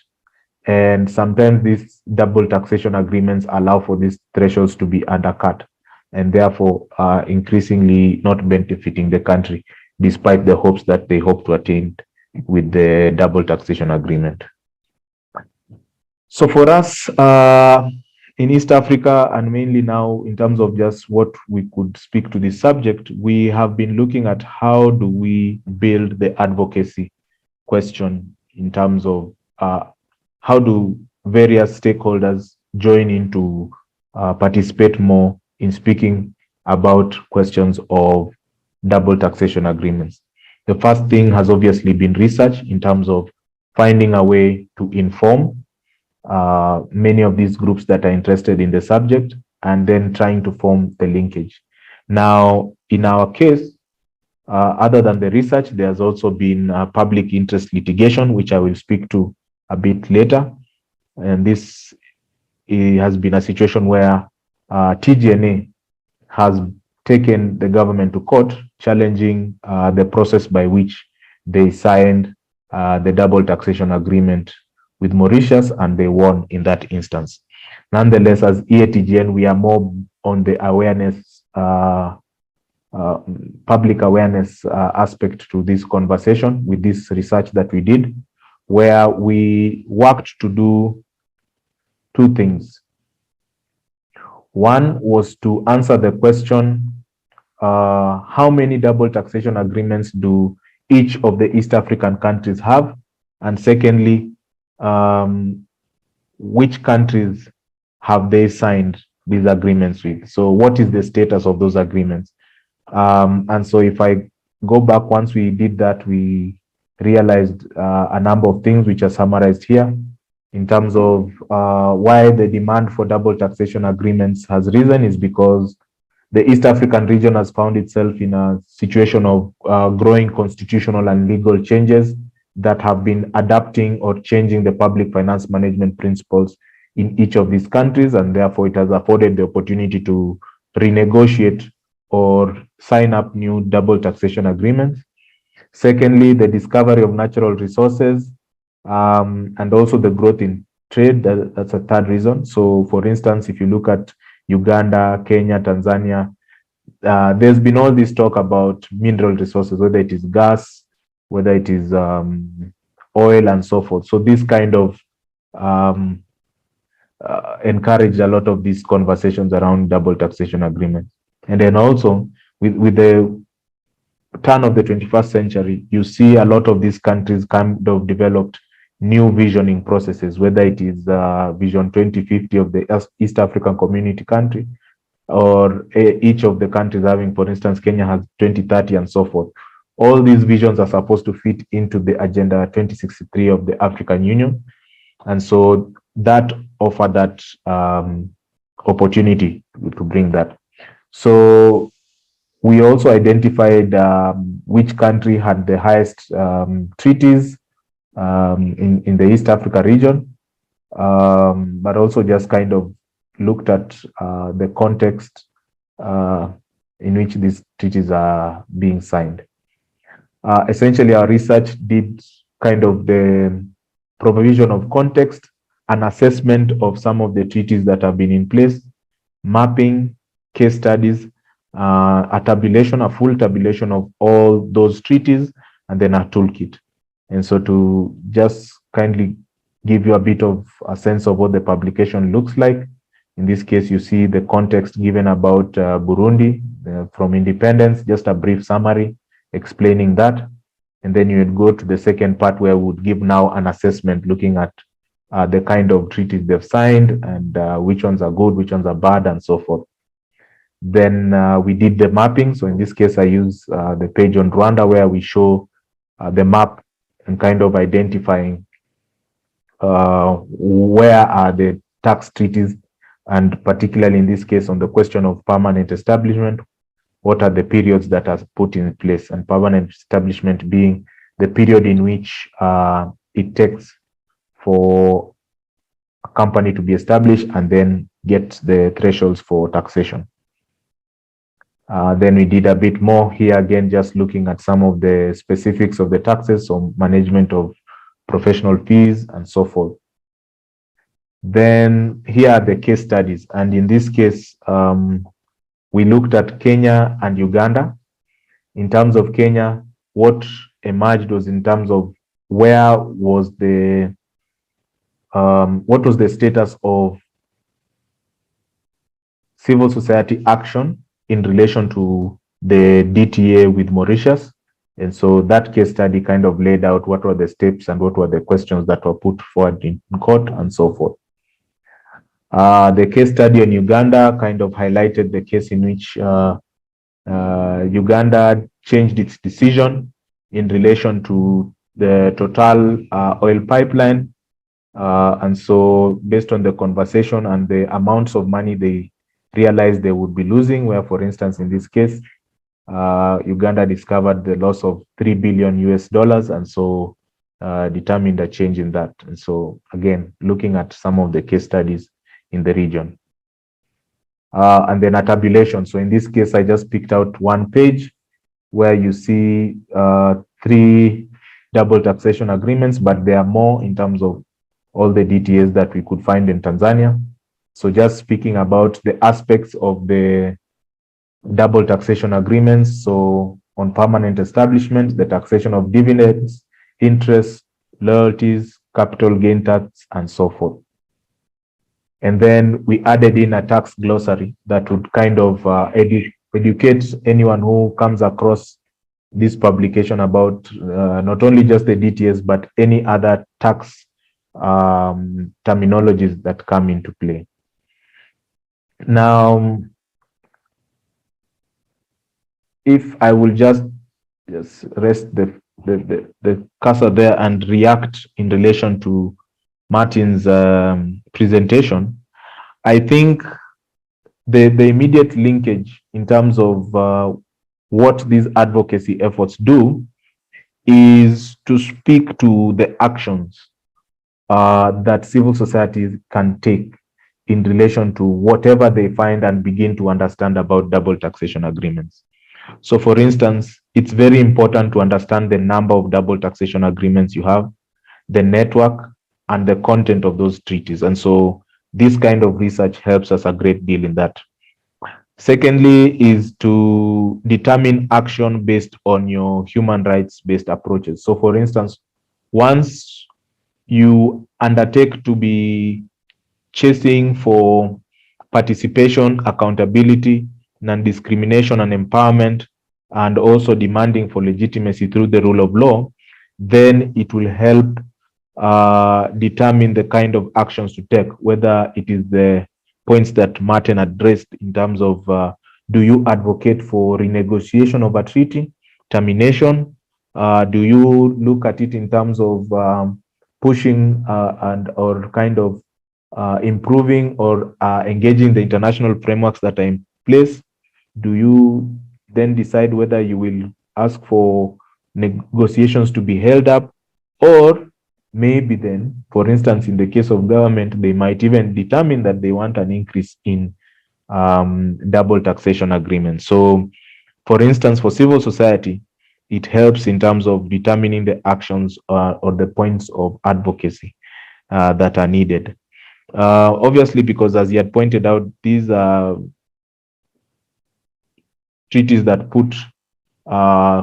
and sometimes these double taxation agreements allow for these thresholds to be undercut, and therefore increasingly not benefiting the country, despite the hopes that they hope to attain with the double taxation agreement. So for us in East Africa, and mainly now in terms of just what we could speak to this subject, we have been looking at how do we build the advocacy question in terms of how do various stakeholders join in to participate more in speaking about questions of double taxation agreements. The first thing has obviously been research in terms of finding a way to inform many of these groups that are interested in the subject, and then trying to form the linkage. Now, in our case, other than the research, there's also been public interest litigation, which I will speak to a bit later. And this has been a situation where TGNA has taken the government to court, challenging the process by which they signed the double taxation agreement with Mauritius, and they won in that instance. Nonetheless, as EATGN, we are more on the awareness, public awareness aspect to this conversation with this research that we did, where we worked to do two things. One was to answer the question, how many double taxation agreements do each of the East African countries have? And secondly, which countries have they signed these agreements with? So what is the status of those agreements? And so if I go back, once we did that, we realized a number of things which are summarized here in terms of why the demand for double taxation agreements has risen is because the East African region has found itself in a situation of growing constitutional and legal changes that have been adapting or changing the public finance management principles in each of these countries, and therefore it has afforded the opportunity to renegotiate or sign up new double taxation agreements. Secondly, the discovery of natural resources and also the growth in trade, that's a third reason. So for instance, if you look at Uganda, Kenya, Tanzania, there's been all this talk about mineral resources, whether it is gas, whether it is oil and so forth. So this kind of encouraged a lot of these conversations around double taxation agreements. And then also with the turn of the 21st century, you see a lot of these countries kind of developed new visioning processes, whether it is Vision 2050 of the East African Community country, or each of the countries having, for instance, Kenya has 2030 and so forth. All these visions are supposed to fit into the Agenda 2063 of the African Union. And so that offered that opportunity to bring that. So we also identified which country had the highest treaties in the East Africa region, but also just kind of looked at the context in which these treaties are being signed. Essentially, our research did kind of the provision of context, an assessment of some of the treaties that have been in place, mapping, case studies, a tabulation, a full tabulation of all those treaties, and then a toolkit. And so to just kindly give you a bit of a sense of what the publication looks like, in this case, you see the context given about Burundi from independence, just a brief summary explaining that. And then you would go to the second part where we would give now an assessment looking at the kind of treaties they've signed and which ones are good, which ones are bad, and so forth. Then we did the mapping. So in this case, I use the page on Rwanda where we show the map and kind of identifying where are the tax treaties, and particularly in this case on the question of permanent establishment, what are the periods that are put in place, and permanent establishment being the period in which it takes for a company to be established and then get the thresholds for taxation. Then we did a bit more here, again, just looking at some of the specifics of the taxes, so management of professional fees and so forth. Then here are the case studies. And in this case, we looked at Kenya and Uganda. In terms of Kenya, what emerged was in terms of where was the, what was the status of civil society action in relation to the DTA with Mauritius. And so that case study kind of laid out what were the steps and what were the questions that were put forward in court and so forth. The case study in Uganda kind of highlighted the case in which Uganda changed its decision in relation to the Total oil pipeline. And so based on the conversation and the amounts of money they realized they would be losing, where, for instance, in this case, Uganda discovered the loss of $3 billion US, and so determined a change in that. And so, again, looking at some of the case studies in the region. And then a tabulation. So in this case, I just picked out one page where you see 3 double taxation agreements, but there are more in terms of all the DTAs that we could find in Tanzania. So just speaking about the aspects of the double taxation agreements. So on permanent establishment, the taxation of dividends, interest, loyalties, capital gain tax, and so forth. And then we added in a tax glossary that would kind of educate anyone who comes across this publication about not only just the DTS, but any other tax terminologies that come into play. Now, if I will just rest the cursor there and react in relation to Martin's presentation, I think the immediate linkage in terms of what these advocacy efforts do is to speak to the actions that civil society can take in relation to whatever they find and begin to understand about double taxation agreements. So for instance, it's very important to understand the number of double taxation agreements you have, the network, and the content of those treaties. And so this kind of research helps us a great deal in that. Secondly is to determine action based on your human rights-based approaches. So for instance, once you undertake to be chasing for participation, accountability, non-discrimination and empowerment, and also demanding for legitimacy through the rule of law, then it will help determine the kind of actions to take, whether it is the points that Martin addressed in terms of do you advocate for renegotiation of a treaty, termination? Do you look at it in terms of pushing and or kind of improving or engaging the international frameworks that are in place, do you then decide whether you will ask for negotiations to be held up, or maybe then, for instance, in the case of government, they might even determine that they want an increase in double taxation agreements. So, for instance, for civil society, it helps in terms of determining the actions or the points of advocacy that are needed. Obviously, because as you had pointed out, these are treaties that put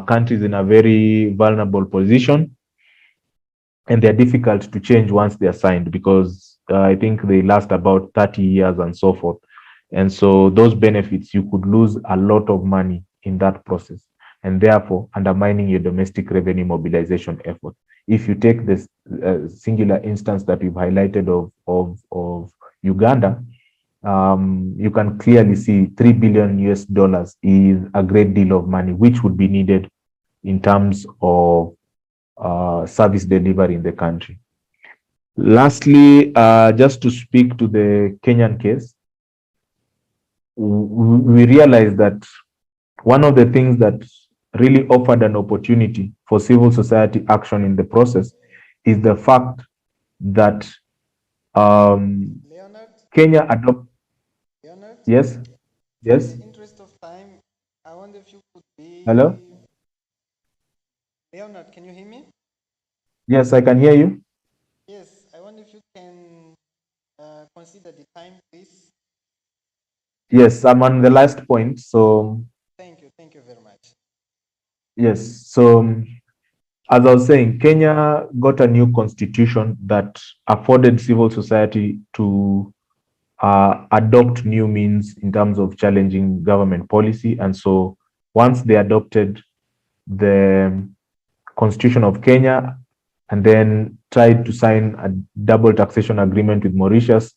countries in a very vulnerable position, and they're difficult to change once they're signed, because I think they last about 30 years and so forth. And so those benefits, you could lose a lot of money in that process, and therefore undermining your domestic revenue mobilization effort. If you take this singular instance that we've highlighted of Uganda, you can clearly see $3 billion is a great deal of money, which would be needed in terms of service delivery in the country. Lastly, just to speak to the Kenyan case, we realized that one of the things that really offered an opportunity for civil society action in the process is the fact that Kenya adopted. Yes, yes. In the interest of time, I wonder if you could be. Hello. Leonard, can you hear me? Yes, I can hear you. Yes, I wonder if you can consider the time, please. Yes, I'm on the last point. So thank you very much. Yes, so as I was saying, Kenya got a new constitution that afforded civil society to adopt new means in terms of challenging government policy. And so once they adopted the Constitution of Kenya and then tried to sign a double taxation agreement with Mauritius,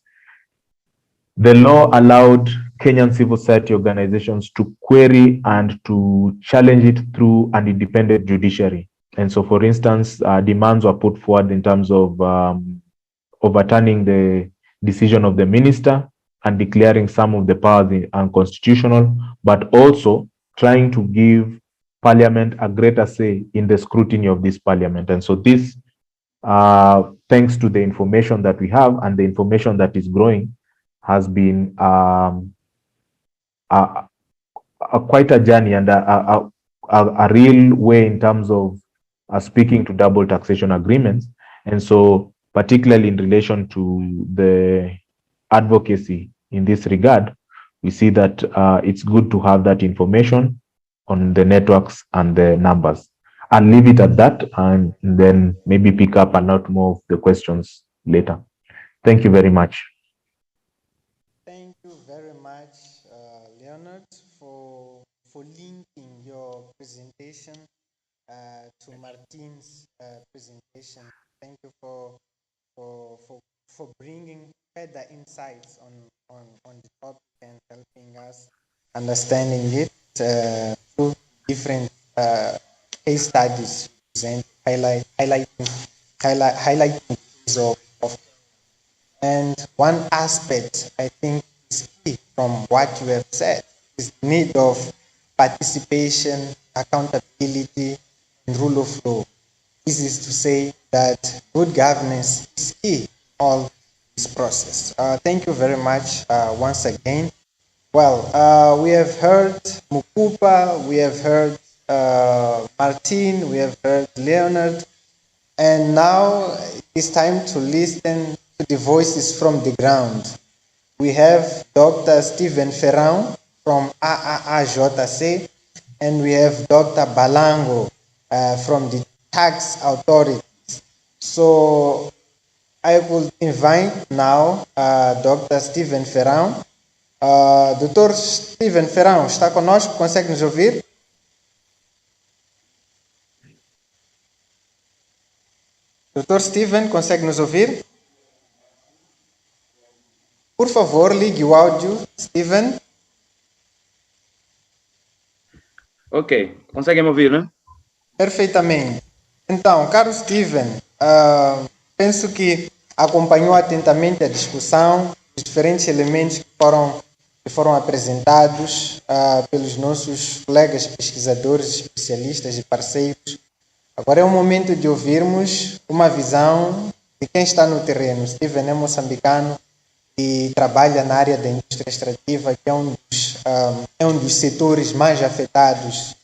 the law allowed Kenyan civil society organizations to query and to challenge it through an independent judiciary. And so, for instance, demands were put forward in terms of overturning the decision of the minister and declaring some of the powers unconstitutional, but also trying to give parliament a greater say in the scrutiny of this parliament. And so this, thanks to the information that we have and the information that is growing, has been quite a journey and a real way in terms of speaking to double taxation agreements. And so particularly in relation to the advocacy in this regard, we see that it's good to have that information on the networks and the numbers. I'll leave it at that and then maybe pick up a lot more of the questions later. Thank you very much. Thank you very much, Leonard, for linking your presentation to Martin's presentation. Thank you for bringing further insights on the topic and helping us understanding it through different case studies and highlighting of. And one aspect I think is key from what you have said is the need of participation, accountability, and rule of law. This is to say that good governance is key in all this process. Thank you very much once again. Well, we have heard Mukupa, we have heard Martin, we have heard Leonard, and now it's time to listen to the voices from the ground. We have Dr. Stephen Ferrão from AAAJC, and we have Dr. Balango from the tax authorities. So I will invite now Dr. Stephen Ferrão. Dr. Stephen Ferrão, está conosco? Consegue nos ouvir? Dr. Stephen, consegue nos ouvir? Por favor, ligue o áudio, Stephen. Ok, consegue me ouvir, né? Perfeitamente. Então, caro Stephen, Penso que acompanhou atentamente a discussão, os diferentes elementos que foram apresentados pelos nossos colegas pesquisadores, especialistas e parceiros. Agora é o momento de ouvirmos uma visão de quem está no terreno. Steven é moçambicano e trabalha na área da indústria extrativa, que é um dos setores mais afetados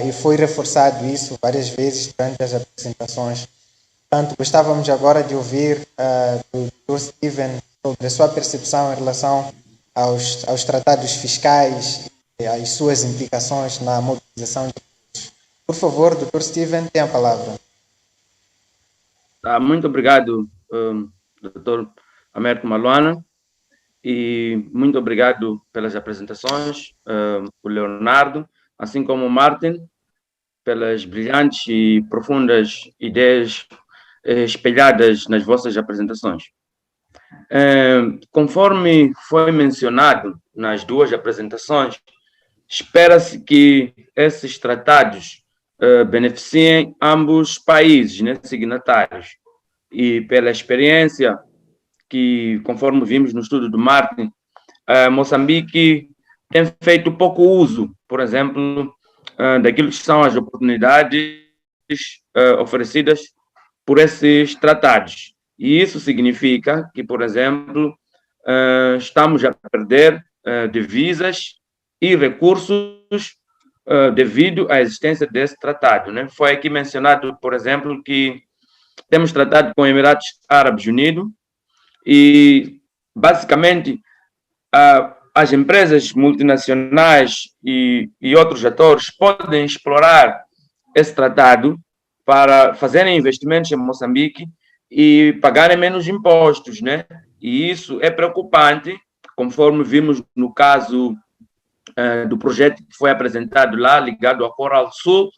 e foi reforçado isso várias vezes durante as apresentações. Portanto, gostávamos agora de ouvir do Dr. Steven sobre a sua percepção em relação aos tratados fiscais e às suas implicações na mobilização de recursos. Por favor, Dr. Steven, tem a palavra. Muito obrigado, Dr. Américo Maluana, e muito obrigado pelas apresentações, o Leonardo, assim como o Martin, pelas brilhantes e profundas ideias espelhadas nas vossas apresentações. Conforme foi mencionado nas duas apresentações, espera-se que esses tratados beneficiem ambos países, né, signatários. E pela experiência que, conforme vimos no estudo do Martin, Moçambique tem feito pouco uso, por exemplo, daquilo que são as oportunidades oferecidas por esses tratados. E isso significa que, por exemplo, estamos a perder divisas e recursos devido à existência desse tratado, né? Foi aqui mencionado, por exemplo, que temos tratado com Emirados Árabes Unidos e, basicamente, as empresas multinacionais e outros atores podem explorar esse tratado para fazerem investimentos em Moçambique e pagarem menos impostos, né? E isso é preocupante, conforme vimos no caso do projeto que foi apresentado lá, ligado ao Coral Sul,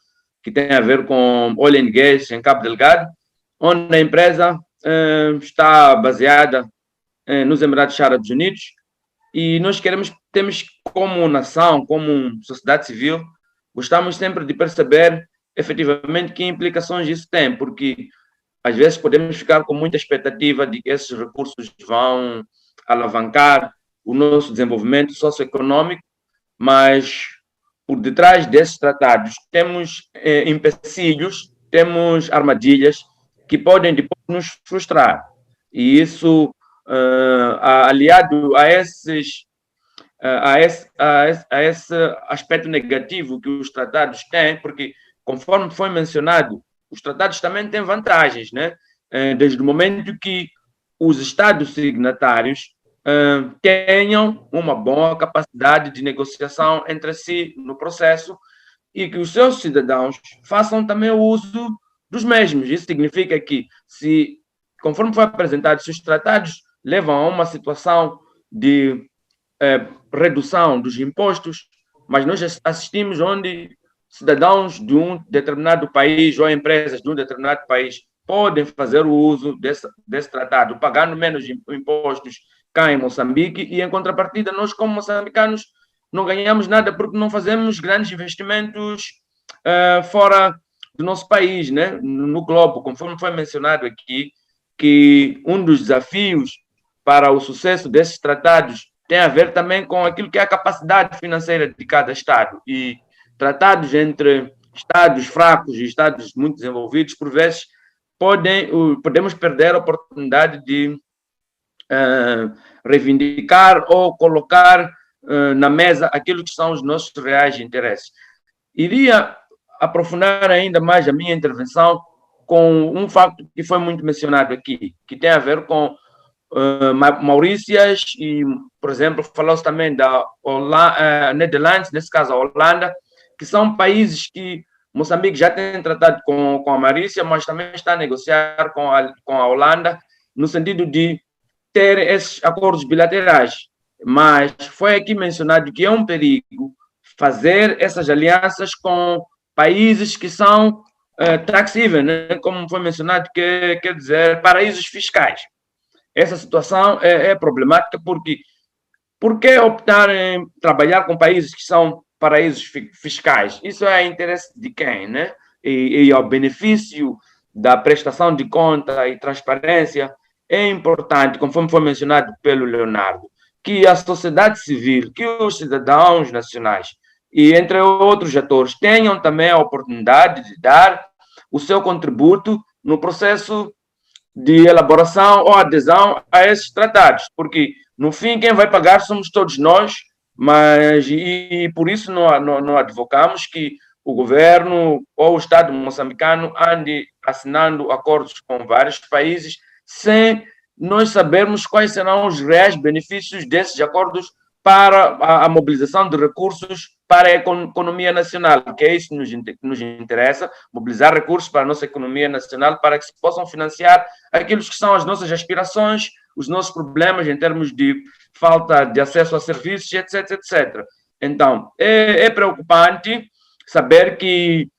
que tem a ver com oil and gas em Cabo Delgado, onde a empresa está baseada nos Emirados Árabes Unidos, e nós temos como nação, como sociedade civil, gostamos sempre de perceber efetivamente que implicações isso tem, porque às vezes podemos ficar com muita expectativa de que esses recursos vão alavancar o nosso desenvolvimento socioeconômico, mas por detrás desses tratados temos empecilhos, temos armadilhas que podem depois nos frustrar. E isso, aliado a esse aspecto negativo que os tratados têm, porque, conforme foi mencionado, os tratados também têm vantagens, né? Desde o momento que os Estados signatários tenham uma boa capacidade de negociação entre si no processo e que os seus cidadãos façam também o uso dos mesmos. Isso significa que, conforme foi apresentado, se os tratados levam a uma situação de redução dos impostos, mas nós assistimos onde cidadãos de um determinado país ou empresas de um determinado país podem fazer o uso desse tratado, pagando menos impostos cá em Moçambique, e em contrapartida nós, como moçambicanos, não ganhamos nada porque não fazemos grandes investimentos fora do nosso país, né? No globo, conforme foi mencionado aqui, que um dos desafios para o sucesso desses tratados tem a ver também com aquilo que é a capacidade financeira de cada Estado. E tratados entre Estados fracos e Estados muito desenvolvidos, por vezes, podemos perder a oportunidade de reivindicar ou colocar na mesa aquilo que são os nossos reais interesses. Iria aprofundar ainda mais a minha intervenção com um facto que foi muito mencionado aqui, que tem a ver com Maurícias e, por exemplo, falou-se também da Netherlands, nesse caso a Holanda, que são países que Moçambique já tem tratado com a Maurícia, mas também está a negociar com a Holanda, no sentido de ter esses acordos bilaterais. Mas foi aqui mencionado que é um perigo fazer essas alianças com países que são tax haven, né? Como foi mencionado, que quer dizer paraísos fiscais. Essa situação é problemática porque por que optar em trabalhar com países que são paraísos fiscais? Isso é interesse de quem, né? E ao benefício da prestação de conta e transparência, é importante, conforme foi mencionado pelo Leonardo, que a sociedade civil, que os cidadãos nacionais e, entre outros atores, tenham também a oportunidade de dar o seu contributo no processo de elaboração ou adesão a esses tratados, porque, no fim, quem vai pagar somos todos nós, mas e por isso não advocamos que o governo ou o Estado moçambicano ande assinando acordos com vários países sem nós sabermos quais serão os reais benefícios desses acordos para a mobilização de recursos para a economia nacional, que é isso que nos interessa, mobilizar recursos para a nossa economia nacional para que se possam financiar aquilo que são as nossas aspirações, os nossos problemas em termos de falta de acesso a serviços, etc, etc. Então, é preocupante saber que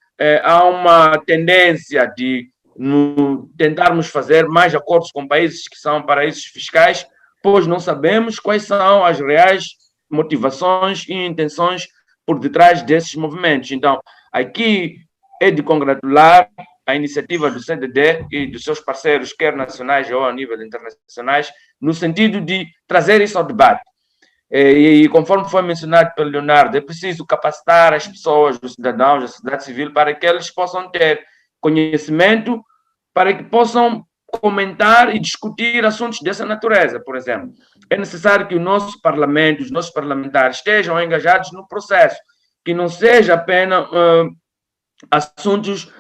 há uma tendência de tentarmos fazer mais acordos com países que são paraísos fiscais, pois não sabemos quais são as reais motivações e intenções por detrás desses movimentos. Então, aqui é de congratular a iniciativa do CDD e dos seus parceiros, quer nacionais ou a nível internacionais, no sentido de trazer isso ao debate. E conforme foi mencionado pelo Leonardo, é preciso capacitar as pessoas, os cidadãos, a sociedade civil, para que eles possam ter conhecimento, para que possam comentar e discutir assuntos dessa natureza, por exemplo. É necessário que o nosso parlamento, os nossos parlamentares estejam engajados no processo, que não seja apenas assuntos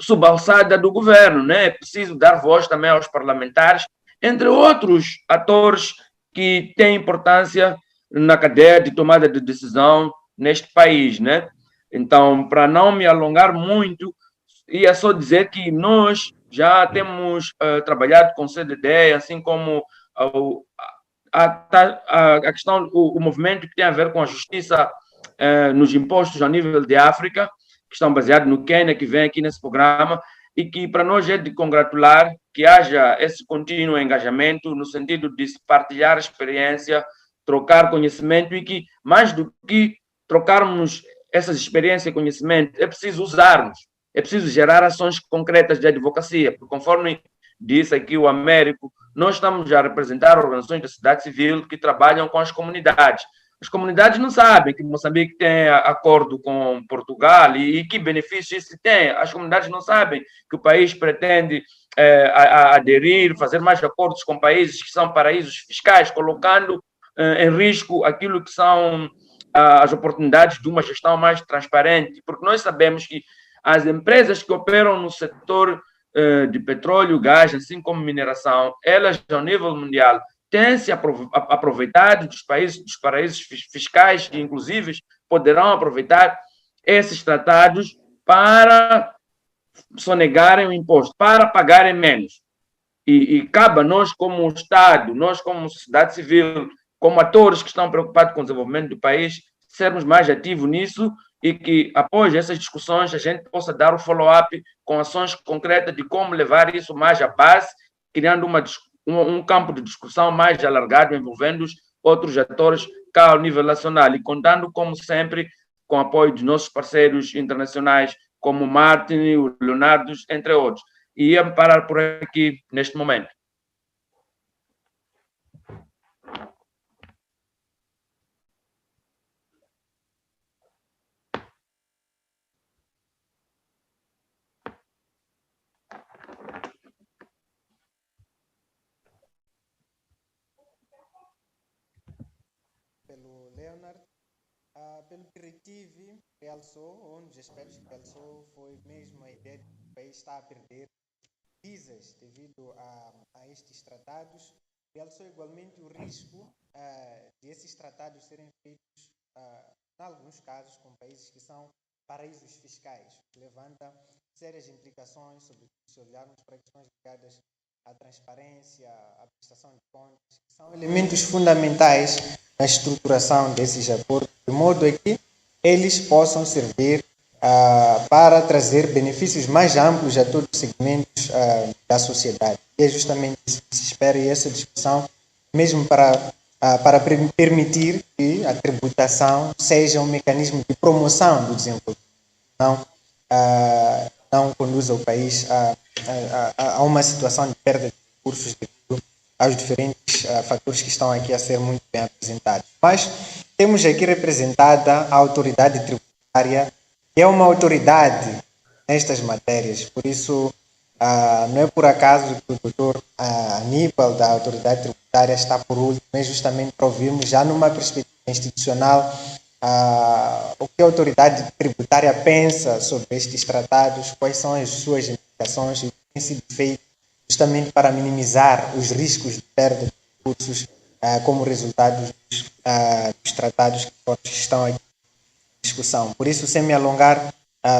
sob a alçada do governo, né? É preciso dar voz também aos parlamentares, entre outros atores que têm importância na cadeia de tomada de decisão neste país, né? Então, para não me alongar muito, ia só dizer que nós já temos trabalhado com o CDD, assim como a questão, o movimento que tem a ver com a justiça nos impostos a nível de África, que estão baseados no Quênia, que vem aqui nesse programa, e que para nós é de congratular que haja esse contínuo engajamento no sentido de se partilhar experiência, trocar conhecimento e que, mais do que trocarmos essas experiências e conhecimento, é preciso usarmos, é preciso gerar ações concretas de advocacia, porque conforme disse aqui o Américo, nós estamos a representar organizações da sociedade civil que trabalham com as comunidades. As comunidades não sabem que Moçambique tem acordo com Portugal e que benefícios isso tem. As comunidades não sabem que o país pretende aderir, fazer mais acordos com países que são paraísos fiscais, colocando em risco aquilo que são as oportunidades de uma gestão mais transparente, porque nós sabemos que as empresas que operam no setor de petróleo, gás, assim como mineração, elas, ao nível mundial, têm se aproveitado dos paraísos fiscais, que inclusive poderão aproveitar esses tratados para sonegarem o imposto, para pagarem menos. E cabe a nós, como Estado, nós, como sociedade civil, como atores que estão preocupados com o desenvolvimento do país, sermos mais ativos nisso e que, após essas discussões, a gente possa dar o follow-up com ações concretas de como levar isso mais à base, criando um campo de discussão mais alargado, envolvendo outros atores cá ao nível nacional e contando, como sempre, com o apoio de nossos parceiros internacionais, como o Martin, o Leonardo, entre outros. E ia parar por aqui neste momento. Pelo Leonard, pelo que retive, realçou, um dos aspectos que realçou foi mesmo a ideia de que o país está a perder visas devido a estes tratados. Realçou igualmente o risco de esses tratados serem feitos, em alguns casos, com países que são paraísos fiscais, o que levanta sérias implicações, sobretudo se olharmos para questões ligadas à transparência, à prestação de contas, que são elementos fundamentais na estruturação desses acordos, de modo a que eles possam servir para trazer benefícios mais amplos a todos os segmentos da sociedade. E é justamente isso que se espera, e essa discussão, mesmo para permitir que a tributação seja um mecanismo de promoção do desenvolvimento, não não conduz o país a uma situação de perda de recursos devido aos diferentes fatores que estão aqui a ser muito bem apresentados. Mas temos aqui representada a autoridade tributária, que é uma autoridade nestas matérias, por isso não é por acaso que o doutor Aníbal, da autoridade tributária, está por último, é justamente para ouvirmos já numa perspectiva institucional o que a autoridade tributária pensa sobre estes tratados, quais são as suas implicações e o que tem sido feito justamente para minimizar os riscos de perda de recursos como resultado dos tratados que estão aqui em discussão. Por isso, sem me alongar,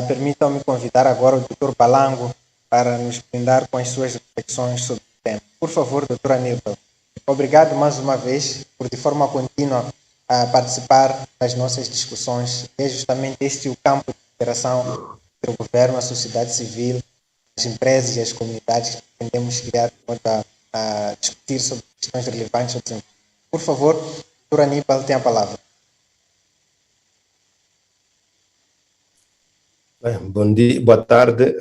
permitam-me convidar agora o Dr. Balango para nos brindar com as suas reflexões sobre o tema. Por favor, Dr. Aníbal. Obrigado mais uma vez por, de forma contínua, participar das nossas discussões. É justamente este o campo de interação entre o governo, a sociedade civil, as empresas e as comunidades que pretendemos criar a discutir sobre questões relevantes ao desenvolvimento. Por favor, Dr. Aníbal, tem a palavra. Bom dia, boa tarde.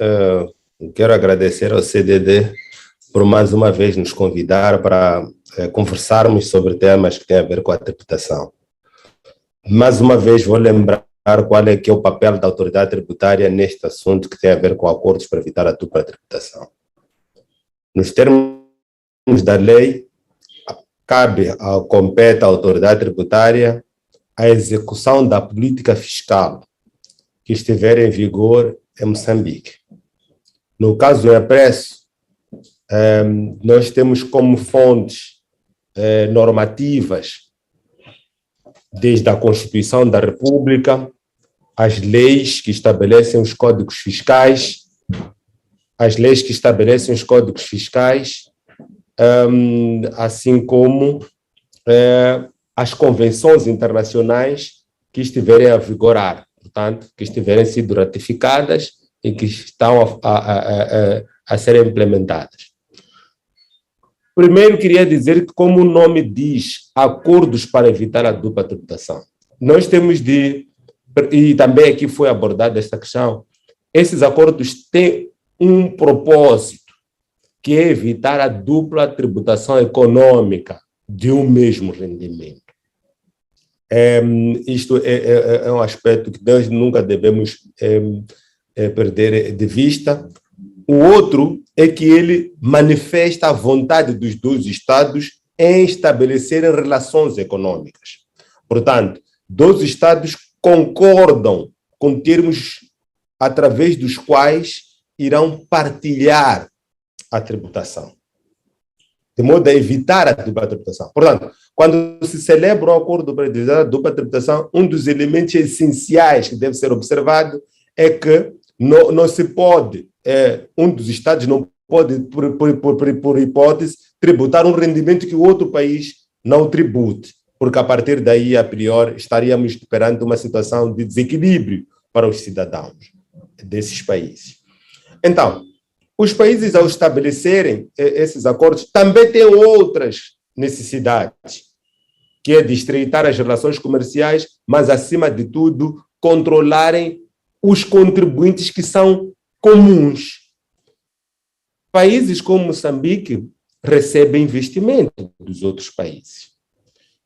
Quero agradecer ao CDD por mais uma vez nos convidar para conversarmos sobre temas que têm a ver com a tributação. Mais uma vez vou lembrar qual é que é o papel da autoridade tributária neste assunto que tem a ver com acordos para evitar a dupla tributação. Nos termos da lei, compete à autoridade tributária a execução da política fiscal que estiver em vigor em Moçambique. No caso do apreço, nós temos como fontes normativas, desde a Constituição da República, as leis que estabelecem os códigos fiscais, assim como as convenções internacionais que estiverem a vigorar, portanto, que estiverem sido ratificadas e que estão a serem implementadas. Primeiro, queria dizer que, como o nome diz, acordos para evitar a dupla tributação, nós temos e também aqui foi abordada esta questão, esses acordos têm um propósito, que é evitar a dupla tributação econômica de um mesmo rendimento. Isto é um aspecto que nós nunca devemos perder de vista. O outro é que ele manifesta a vontade dos dois Estados em estabelecerem relações econômicas. Portanto, dois Estados concordam com termos através dos quais irão partilhar a tributação, de modo a evitar a dupla tributação. Portanto, quando se celebra um acordo para evitar a dupla tributação, um dos elementos essenciais que deve ser observado é que não se pode, um dos Estados não pode, por hipótese, tributar um rendimento que o outro país não tribute, porque a partir daí, a priori, estaríamos perante uma situação de desequilíbrio para os cidadãos desses países. Então, os países, ao estabelecerem esses acordos, também têm outras necessidades, que é de estreitar as relações comerciais, mas, acima de tudo, controlarem os contribuintes que são comuns. Países como Moçambique recebem investimento dos outros países.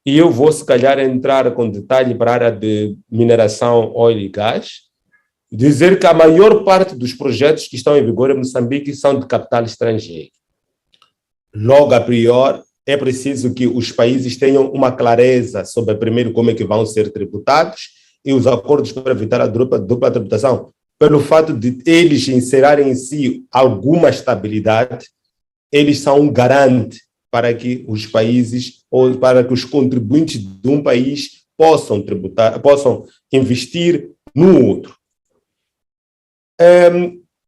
E eu vou, se calhar, entrar com detalhe para a área de mineração, óleo e gás, dizer que a maior parte dos projetos que estão em vigor em Moçambique são de capital estrangeiro. Logo, a priori, é preciso que os países tenham uma clareza sobre, primeiro, como é que vão ser tributados e os acordos para evitar a dupla tributação, pelo fato de eles inserarem em si alguma estabilidade, eles são um garante para que os países ou para que os contribuintes de um país possam investir no outro.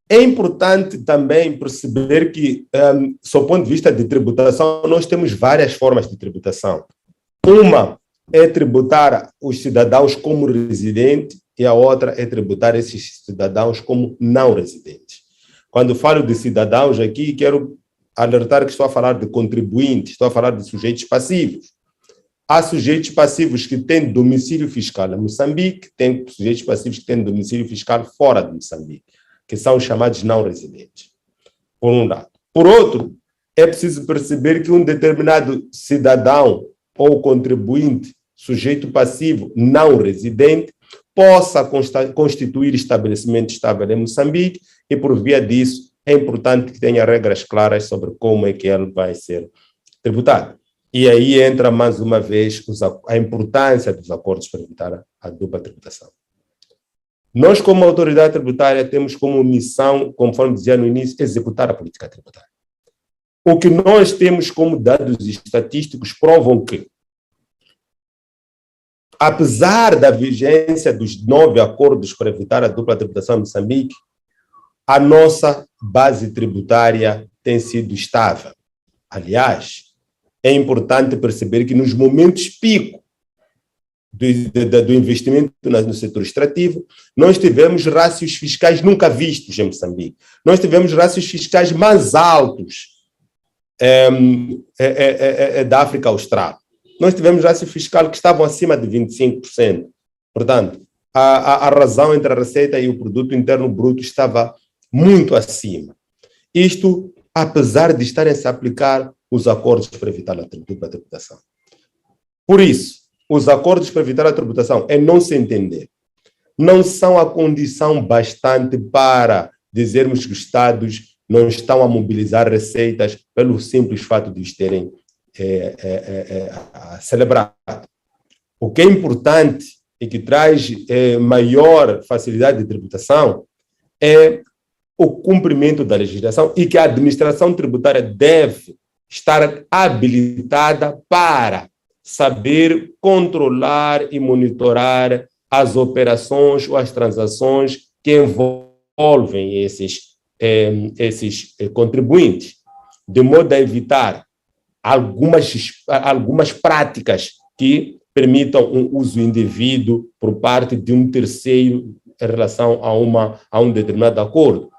É importante também perceber que, sob o ponto de vista de tributação, nós temos várias formas de tributação. Uma é tributar os cidadãos como residentes e a outra é tributar esses cidadãos como não residentes. Quando falo de cidadãos aqui, quero alertar que estou a falar de contribuintes, estou a falar de sujeitos passivos. Há sujeitos passivos que têm domicílio fiscal em Moçambique, tem sujeitos passivos que têm domicílio fiscal fora de Moçambique. que são os chamados não residentes, por um lado. Por outro, é preciso perceber que um determinado cidadão ou contribuinte, sujeito passivo não residente, possa constituir estabelecimento estável em Moçambique e, por via disso, é importante que tenha regras claras sobre como é que ele vai ser tributado. E aí entra, mais uma vez, a importância dos acordos para evitar a dupla tributação. Nós, como autoridade tributária, temos como missão, conforme dizia no início, executar a política tributária. O que nós temos como dados estatísticos provam que, apesar da vigência dos 9 acordos para evitar a dupla tributação em Moçambique, a nossa base tributária tem sido estável. Aliás, é importante perceber que nos momentos pico do investimento no setor extrativo, nós tivemos rácios fiscais nunca vistos em Moçambique. Nós tivemos rácios fiscais mais altos da África Austral. Nós tivemos rácios fiscais que estavam acima de 25%. Portanto, a razão entre a receita e o produto interno bruto estava muito acima. Isto, apesar de estarem-se a aplicar os acordos para evitar a dupla tributação. Por isso, os acordos para evitar a tributação, é não se entender, não são a condição bastante para dizermos que os Estados não estão a mobilizar receitas pelo simples fato de os terem celebrado. O que é importante e que traz maior facilidade de tributação é o cumprimento da legislação e que a administração tributária deve estar habilitada para saber controlar e monitorar as operações ou as transações que envolvem esses contribuintes, de modo a evitar algumas práticas que permitam um uso indevido por parte de um terceiro em relação a um determinado acordo,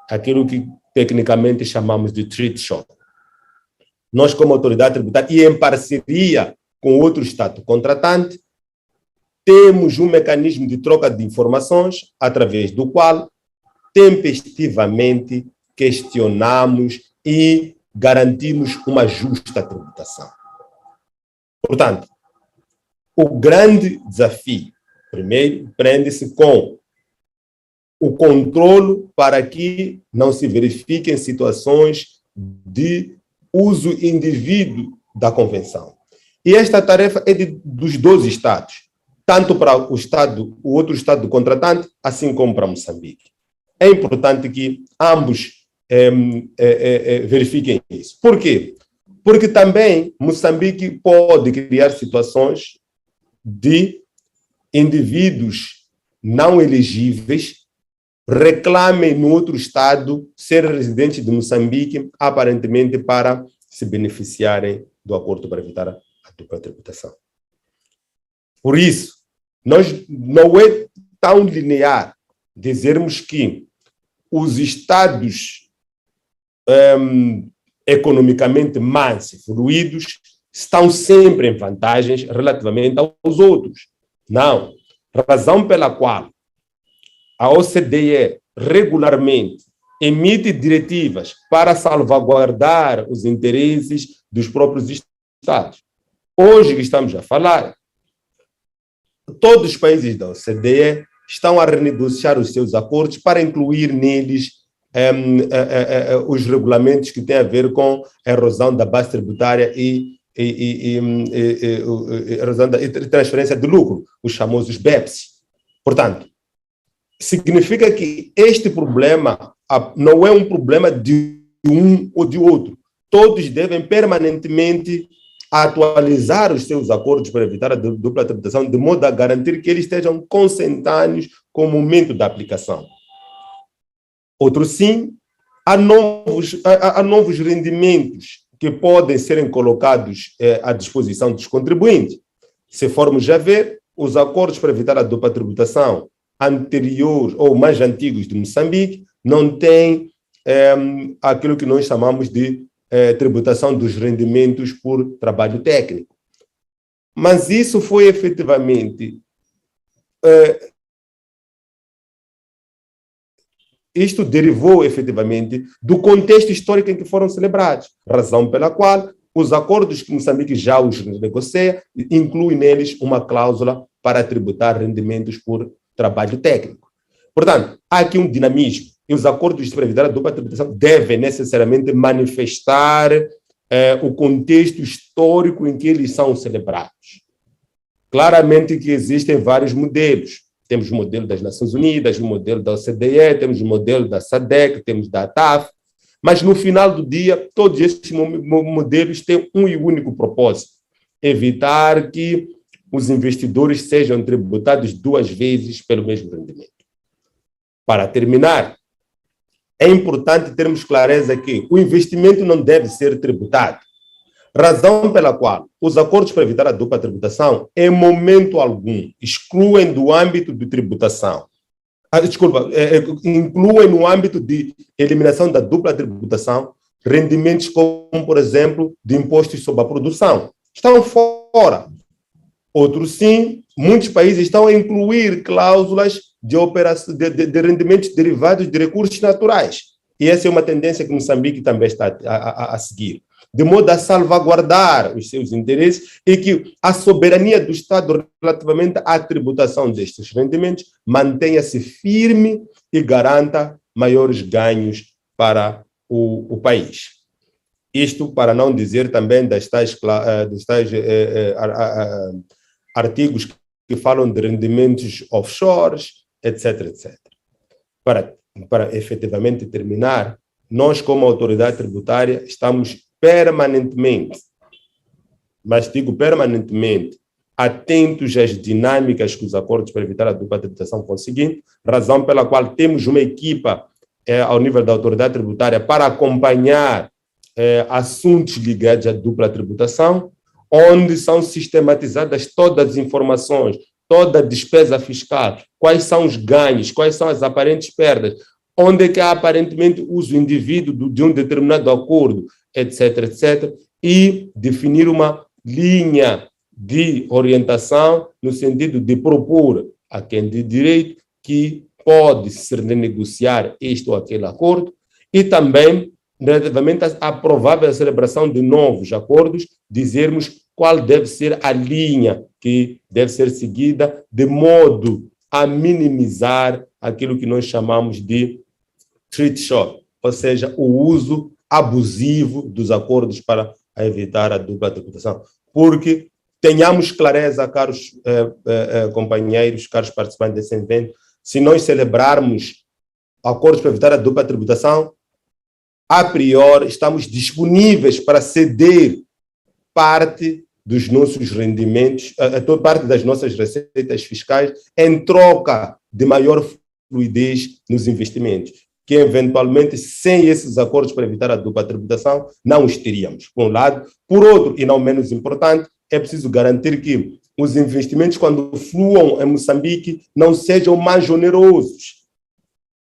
aquilo que tecnicamente chamamos de treaties. Nós, como autoridade tributária, e em parceria com outro Estado contratante, temos um mecanismo de troca de informações através do qual tempestivamente questionamos e garantimos uma justa tributação. Portanto, o grande desafio, primeiro, prende-se com o controle para que não se verifiquem situações de uso indevido da convenção. E esta tarefa é dos 12 Estados, tanto para o outro Estado contratante, assim como para Moçambique. É importante que ambos verifiquem isso. Por quê? Porque também Moçambique pode criar situações de indivíduos não elegíveis reclamem no outro Estado ser residentes de Moçambique, aparentemente para se beneficiarem do acordo para evitar a dupla tributação. Por isso, não é tão linear dizermos que os Estados economicamente mais evoluídos estão sempre em vantagens relativamente aos outros. Não. Razão pela qual a OCDE regularmente emite diretivas para salvaguardar os interesses dos próprios Estados. Hoje que estamos a falar, todos os países da OCDE estão a renegociar os seus acordos para incluir neles os regulamentos que têm a ver com a erosão da base tributária e transferência de lucro, os famosos BEPS. Portanto, significa que este problema não é um problema de um ou de outro. Todos devem permanentemente atualizar os seus acordos para evitar a dupla tributação, de modo a garantir que eles estejam consentâneos com o momento da aplicação. Outro sim, há novos rendimentos que podem serem colocados à disposição dos contribuintes. Se formos a ver, os acordos para evitar a dupla tributação anteriores ou mais antigos de Moçambique não têm aquilo que nós chamamos de tributação dos rendimentos por trabalho técnico. Mas isso foi efetivamente isto derivou efetivamente do contexto histórico em que foram celebrados, razão pela qual os acordos que Moçambique já os negocia incluem neles uma cláusula para tributar rendimentos por trabalho técnico. Portanto, há aqui um dinamismo e os acordos para evitar a dupla tributação devem necessariamente manifestar o contexto histórico em que eles são celebrados. Claramente que existem vários modelos. Temos o modelo das Nações Unidas, o modelo da OCDE, temos o modelo da SADC, temos da TAF, mas no final do dia, todos esses modelos têm um e único propósito: evitar que os investidores sejam tributados duas vezes pelo mesmo rendimento. Para terminar, é importante termos clareza que o investimento não deve ser tributado, razão pela qual os acordos para evitar a dupla tributação, em momento algum, excluem do âmbito de tributação. Incluem no âmbito de eliminação da dupla tributação rendimentos como, por exemplo, de impostos sobre a produção. Estão fora. Outros sim, muitos países estão a incluir cláusulas de rendimentos derivados de recursos naturais. E essa é uma tendência que Moçambique também está a seguir, de modo a salvaguardar os seus interesses e que a soberania do Estado relativamente à tributação destes rendimentos mantenha-se firme e garanta maiores ganhos para o país. Isto para não dizer também dos tais artigos que falam de rendimentos offshores, etc, etc. Para efetivamente terminar, nós como autoridade tributária estamos permanentemente, mas digo permanentemente, atentos às dinâmicas que os acordos para evitar a dupla tributação conseguem, razão pela qual temos uma equipa ao nível da autoridade tributária para acompanhar assuntos ligados à dupla tributação, onde são sistematizadas todas as informações, toda a despesa fiscal, quais são os ganhos, quais são as aparentes perdas, onde é que há aparentemente uso indevido de um determinado acordo, etc, etc, e definir uma linha de orientação no sentido de propor a quem de direito que pode se renegociar este ou aquele acordo e também, relativamente à provável celebração de novos acordos, dizermos qual deve ser a linha que deve ser seguida de modo a minimizar aquilo que nós chamamos de treat short, ou seja, o uso abusivo dos acordos para evitar a dupla tributação. Porque tenhamos clareza, caros companheiros, caros participantes desse evento, se nós celebrarmos acordos para evitar a dupla tributação, a priori estamos disponíveis para ceder parte dos nossos rendimentos, parte das nossas receitas fiscais, em troca de maior fluidez nos investimentos, que eventualmente, sem esses acordos para evitar a dupla tributação, não os teríamos, por um lado. Por outro, e não menos importante, é preciso garantir que os investimentos, quando fluam em Moçambique, não sejam mais onerosos.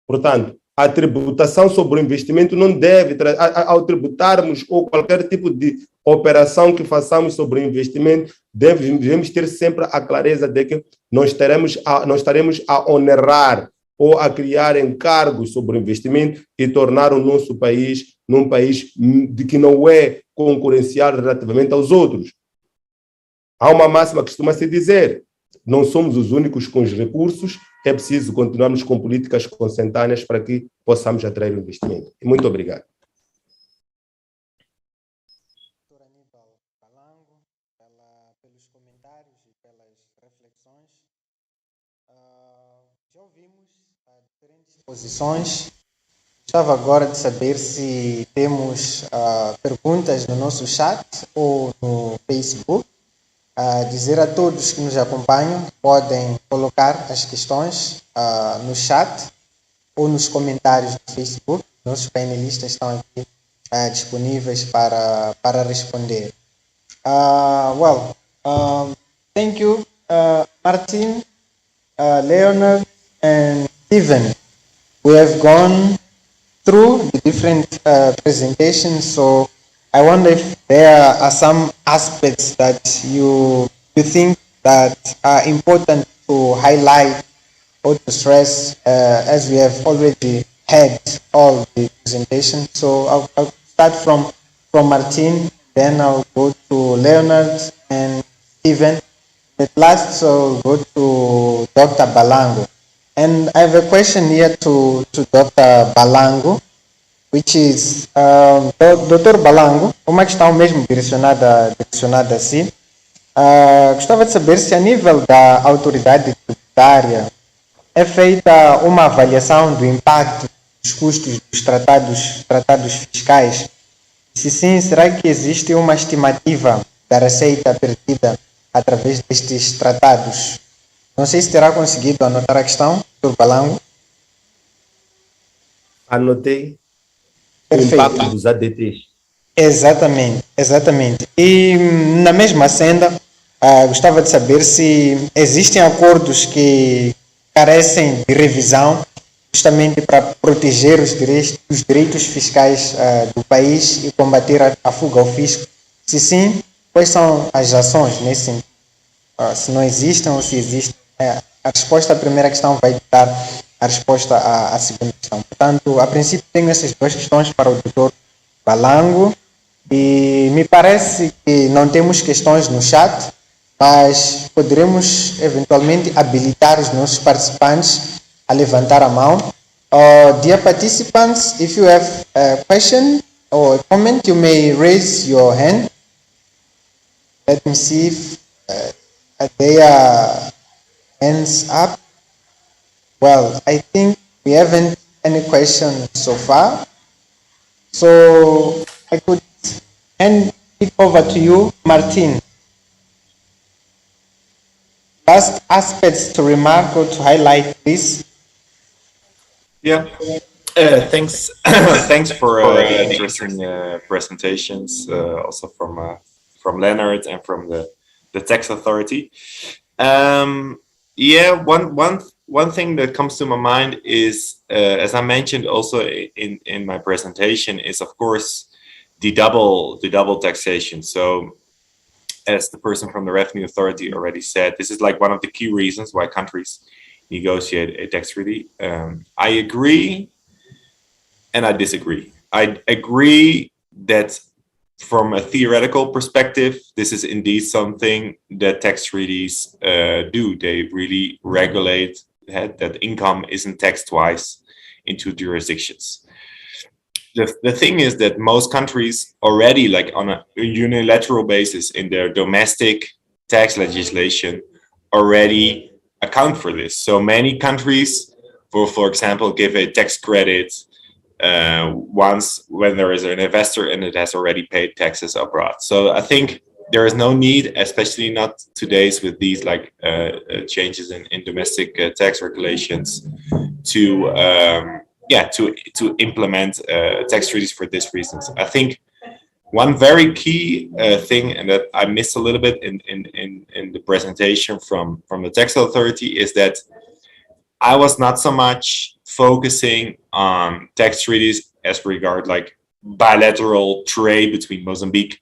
Portanto, a tributação sobre o investimento não deve, ao tributarmos ou qualquer tipo de operação que façamos sobre o investimento, devemos ter sempre a clareza de que nós estaremos a onerar ou a criar encargos sobre o investimento e tornar o nosso país num país de que não é concorrencial relativamente aos outros. Há uma máxima que costuma-se dizer: não somos os únicos com os recursos, é preciso continuarmos com políticas consentâneas para que possamos atrair o investimento. Muito obrigado. Pelos comentários e pelas reflexões. Já ouvimos diferentes posições. Gostava agora de saber se temos perguntas no nosso chat ou no Facebook. Dizer a todos que nos acompanham, podem colocar as questões no chat ou nos comentários do Facebook. Nossos painelistas estão aqui disponíveis para responder. Thank you, Martin, Leonard, and Steven. We have gone through the different presentations, so I wonder if there are some aspects that you think that are important to highlight or to stress, as we have already had all the presentation. So I'll start from Martin, then I'll go to Leonard and Stephen. At last, I'll go to Dr. Balango. And I have a question here to Dr. Balango, which is, Dr. Balango, uma questão mesmo direcionada a si. Gostava de saber se a nível da autoridade tributária é feita uma avaliação do impacto dos custos dos tratados fiscais. Se sim, será que existe uma estimativa da receita perdida através destes tratados? Não sei se terá conseguido anotar a questão, Dr. Balango. Anotei o Perfeito. impacto dos ADTs. Exatamente. E na mesma senda, gostava de saber se existem acordos que carecem de revisão justamente para proteger os direitos fiscais do país e combater a fuga ao fisco. Se sim, quais são as ações nesse sentido? Se não existem ou se existem. A resposta à primeira questão vai dar a resposta à segunda questão. Portanto, a princípio tenho essas duas questões para o Dr. Balango e me parece que não temos questões no chat, mas poderemos eventualmente habilitar os nossos participantes a levantar a mão. Dear participants, if you have a question or a comment, you may raise your hand. Let me see if they are hands up. Well, I think we haven't any questions so far. So I could hand it over to you, Martin. Last aspects to remark or to highlight, please. Yeah. Thanks. Thanks for the interesting presentations, also from Leonard and from the tax authority. Yeah, one thing that comes to my mind is, as I mentioned also in my presentation, is of course the double taxation. So, as the person from the Revenue Authority already said, this is like one of the key reasons why countries negotiate a tax treaty. I agree and I disagree. I agree that from a theoretical perspective, this is indeed something that tax treaties do. They really regulate that income isn't taxed twice in two jurisdictions. The thing is that most countries already, like on a unilateral basis in their domestic tax legislation, already account for this. So many countries, for example, give a tax credit once when there is an investor and it has already paid taxes abroad. So I think there is no need, especially not today's with these like changes in domestic tax regulations, to implement tax treaties for this reasons. I think one very key thing, and that I missed a little bit in the presentation from the tax authority, is that I was not so much focusing on tax treaties as regard like bilateral trade between Mozambique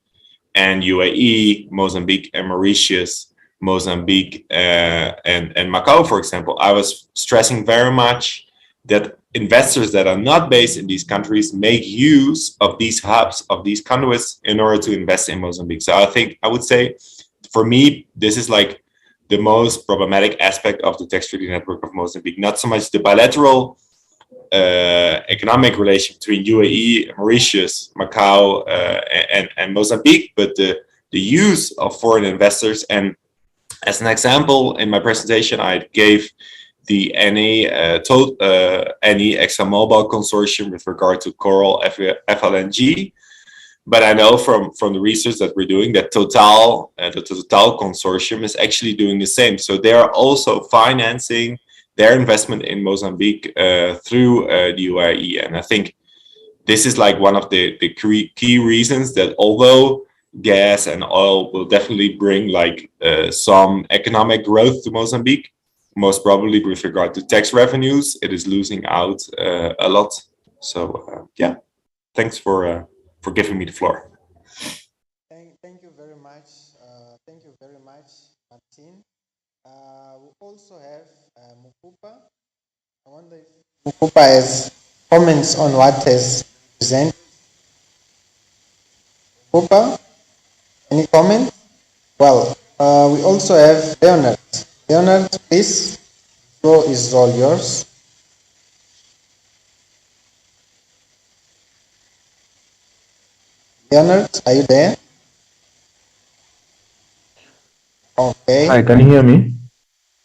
and UAE, Mozambique and Mauritius, Mozambique and Macau, for example. I was stressing very much that investors that are not based in these countries make use of these hubs, of these conduits, in order to invest in Mozambique. So I would say, for me, this is like the most problematic aspect of the tax treaty network of Mozambique. Not so much the bilateral economic relation between UAE, Mauritius, Macau, and Mozambique, but the use of foreign investors. And as an example, in my presentation, I gave the NE ExxonMobil consortium with regard to Coral FLNG. But I know from the research that we're doing that the Total consortium is actually doing the same. So they are also financing their investment in Mozambique through the UAE. And I think this is like one of the key reasons that although gas and oil will definitely bring like some economic growth to Mozambique, most probably with regard to tax revenues, it is losing out a lot. So yeah, thanks for giving me the floor. Thank you very much. Thank you very much, Martin. We also have Mukupa. I wonder if Mukupa has comments on what has been presented? Cooper, any comment? Well, we also have Leonard. Leonard, please, the floor is all yours. Leonard, are you there? Okay. Hi, can you hear me?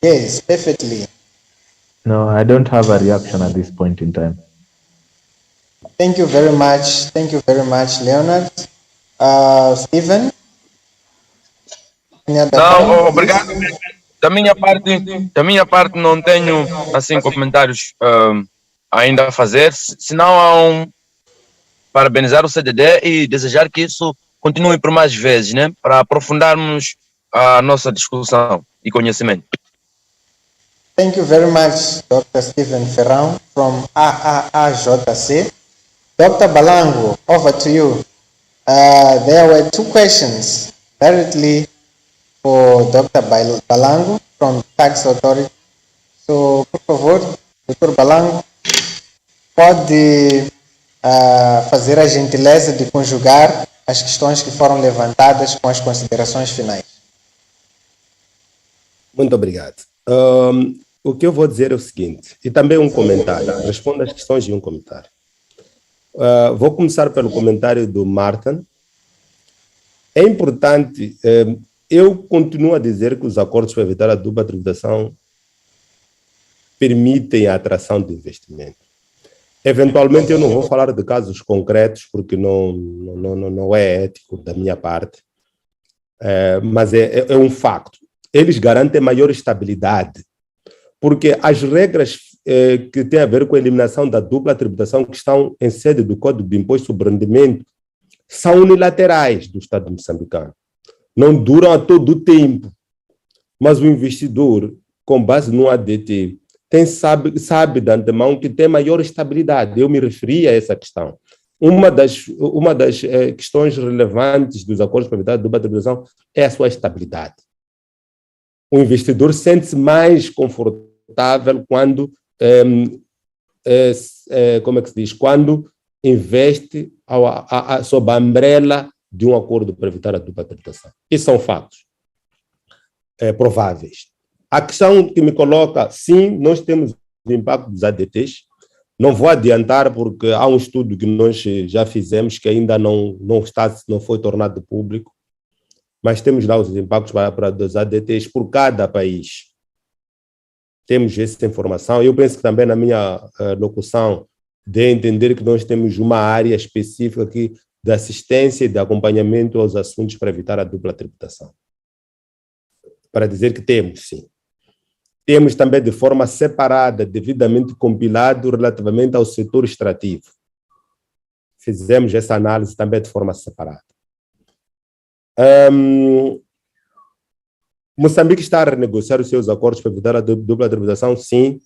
Yes, perfectly. No, I don't have a reaction at this point in time. Thank you very much. Thank you very much, Leonard. Stephen? Any other Não, comment? obrigado. Da minha parte não tenho assim comentários ainda a fazer, senão parabenizar o CDD e desejar que isso continue por mais vezes, né, para aprofundarmos a nossa discussão e conhecimento. Thank you very much, Dr. Stephen Ferrão from AAAJC. Dr. Balango, over to you. There were two questions directly for Dr. Balango from Tax Authority. So, por favor, Dr. Balango, pode fazer a gentileza de conjugar as questões que foram levantadas com as considerações finais. Muito obrigado. O que eu vou dizer é o seguinte, e também um comentário, respondo às questões e um comentário. Vou começar pelo comentário do Martin. É importante, eu continuo a dizer que os acordos para evitar a dupla tributação permitem a atração de investimento. Eventualmente eu não vou falar de casos concretos, porque não é ético da minha parte, mas é um facto. Eles garantem maior estabilidade, porque as regras que têm a ver com a eliminação da dupla tributação que estão em sede do Código de Imposto sobre Rendimento são unilaterais do Estado moçambicano. Não duram a todo o tempo, mas o investidor, com base no ADT, sabe de antemão que tem maior estabilidade. Eu me referi a essa questão. Uma das questões relevantes dos acordos para evitar a dupla tributação é a sua estabilidade. O investidor sente-se mais confortável quando, como é que se diz, quando investe sob a umbrella de um acordo para evitar a dupla tributação. Isso são fatos prováveis. A questão que me coloca, sim, nós temos o impacto dos ADTs. Não vou adiantar porque há um estudo que nós já fizemos que ainda não foi tornado público, mas temos lá os impactos para os ADTs por cada país. Temos essa informação. Eu penso que também na minha locução de entender que nós temos uma área específica aqui de assistência e de acompanhamento aos assuntos para evitar a dupla tributação. Para dizer que temos, sim. Temos também de forma separada, devidamente compilado relativamente ao setor extrativo. Fizemos essa análise também de forma separada. Moçambique está a renegociar os seus acordos para evitar a dupla tributação, sim,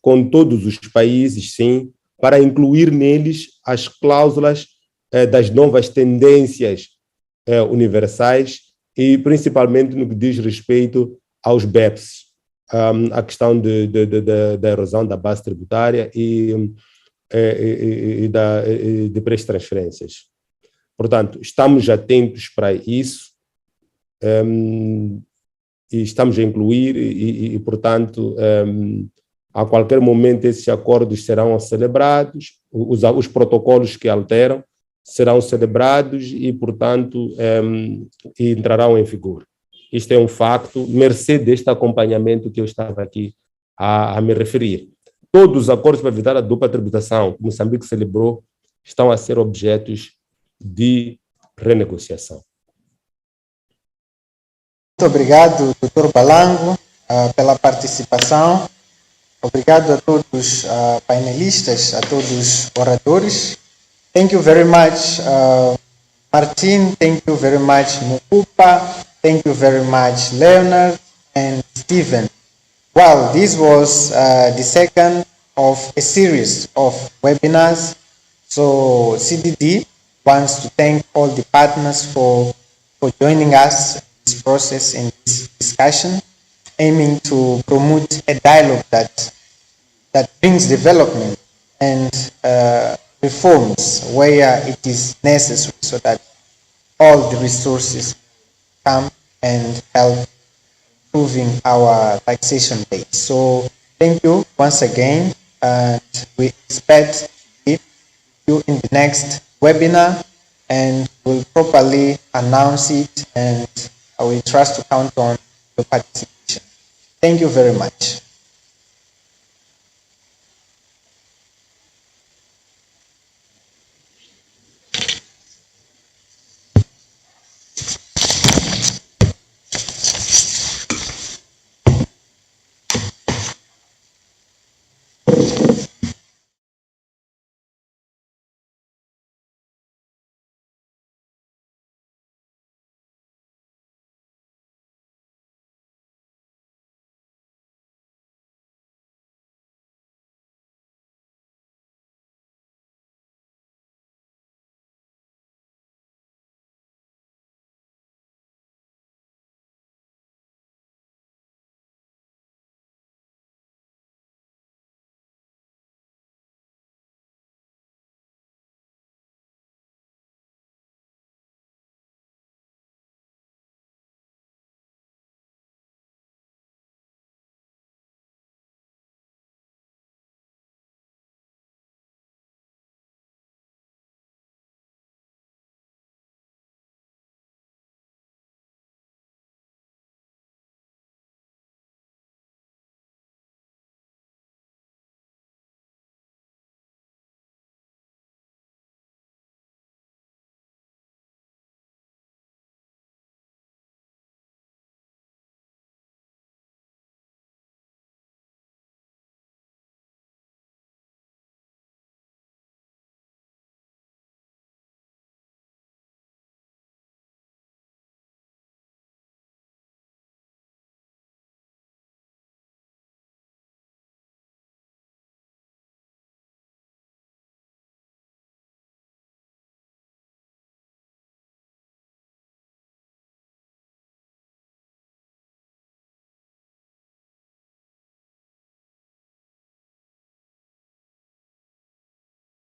com todos os países, sim, para incluir neles as cláusulas das novas tendências universais e principalmente no que diz respeito aos BEPS, a questão da erosão da base tributária e de pré-transferências. Portanto, estamos atentos para isso e estamos a incluir e portanto, a qualquer momento esses acordos serão celebrados, os protocolos que alteram serão celebrados e, portanto, entrarão em vigor. Isto é um facto, mercê deste acompanhamento que eu estava aqui a me referir. Todos os acordos para evitar a dupla tributação que Moçambique celebrou estão a ser objetos de renegociação. Muito obrigado, Dr. Balango, pela participação. Obrigado a todos os painelistas, a todos os oradores. Thank you very much, Martin. Thank you very much, Mukupa. Thank you very much, Leonard and Stephen. Well, this was the second of a series of webinars. So CDD wants to thank all the partners for joining us in this process, in this discussion, aiming to promote a dialogue that brings development and reforms where it is necessary so that all the resources come and help improving our taxation base. So thank you once again, and we expect to be you in the next webinar, and we'll properly announce it, and we trust to count on your participation. Thank you very much.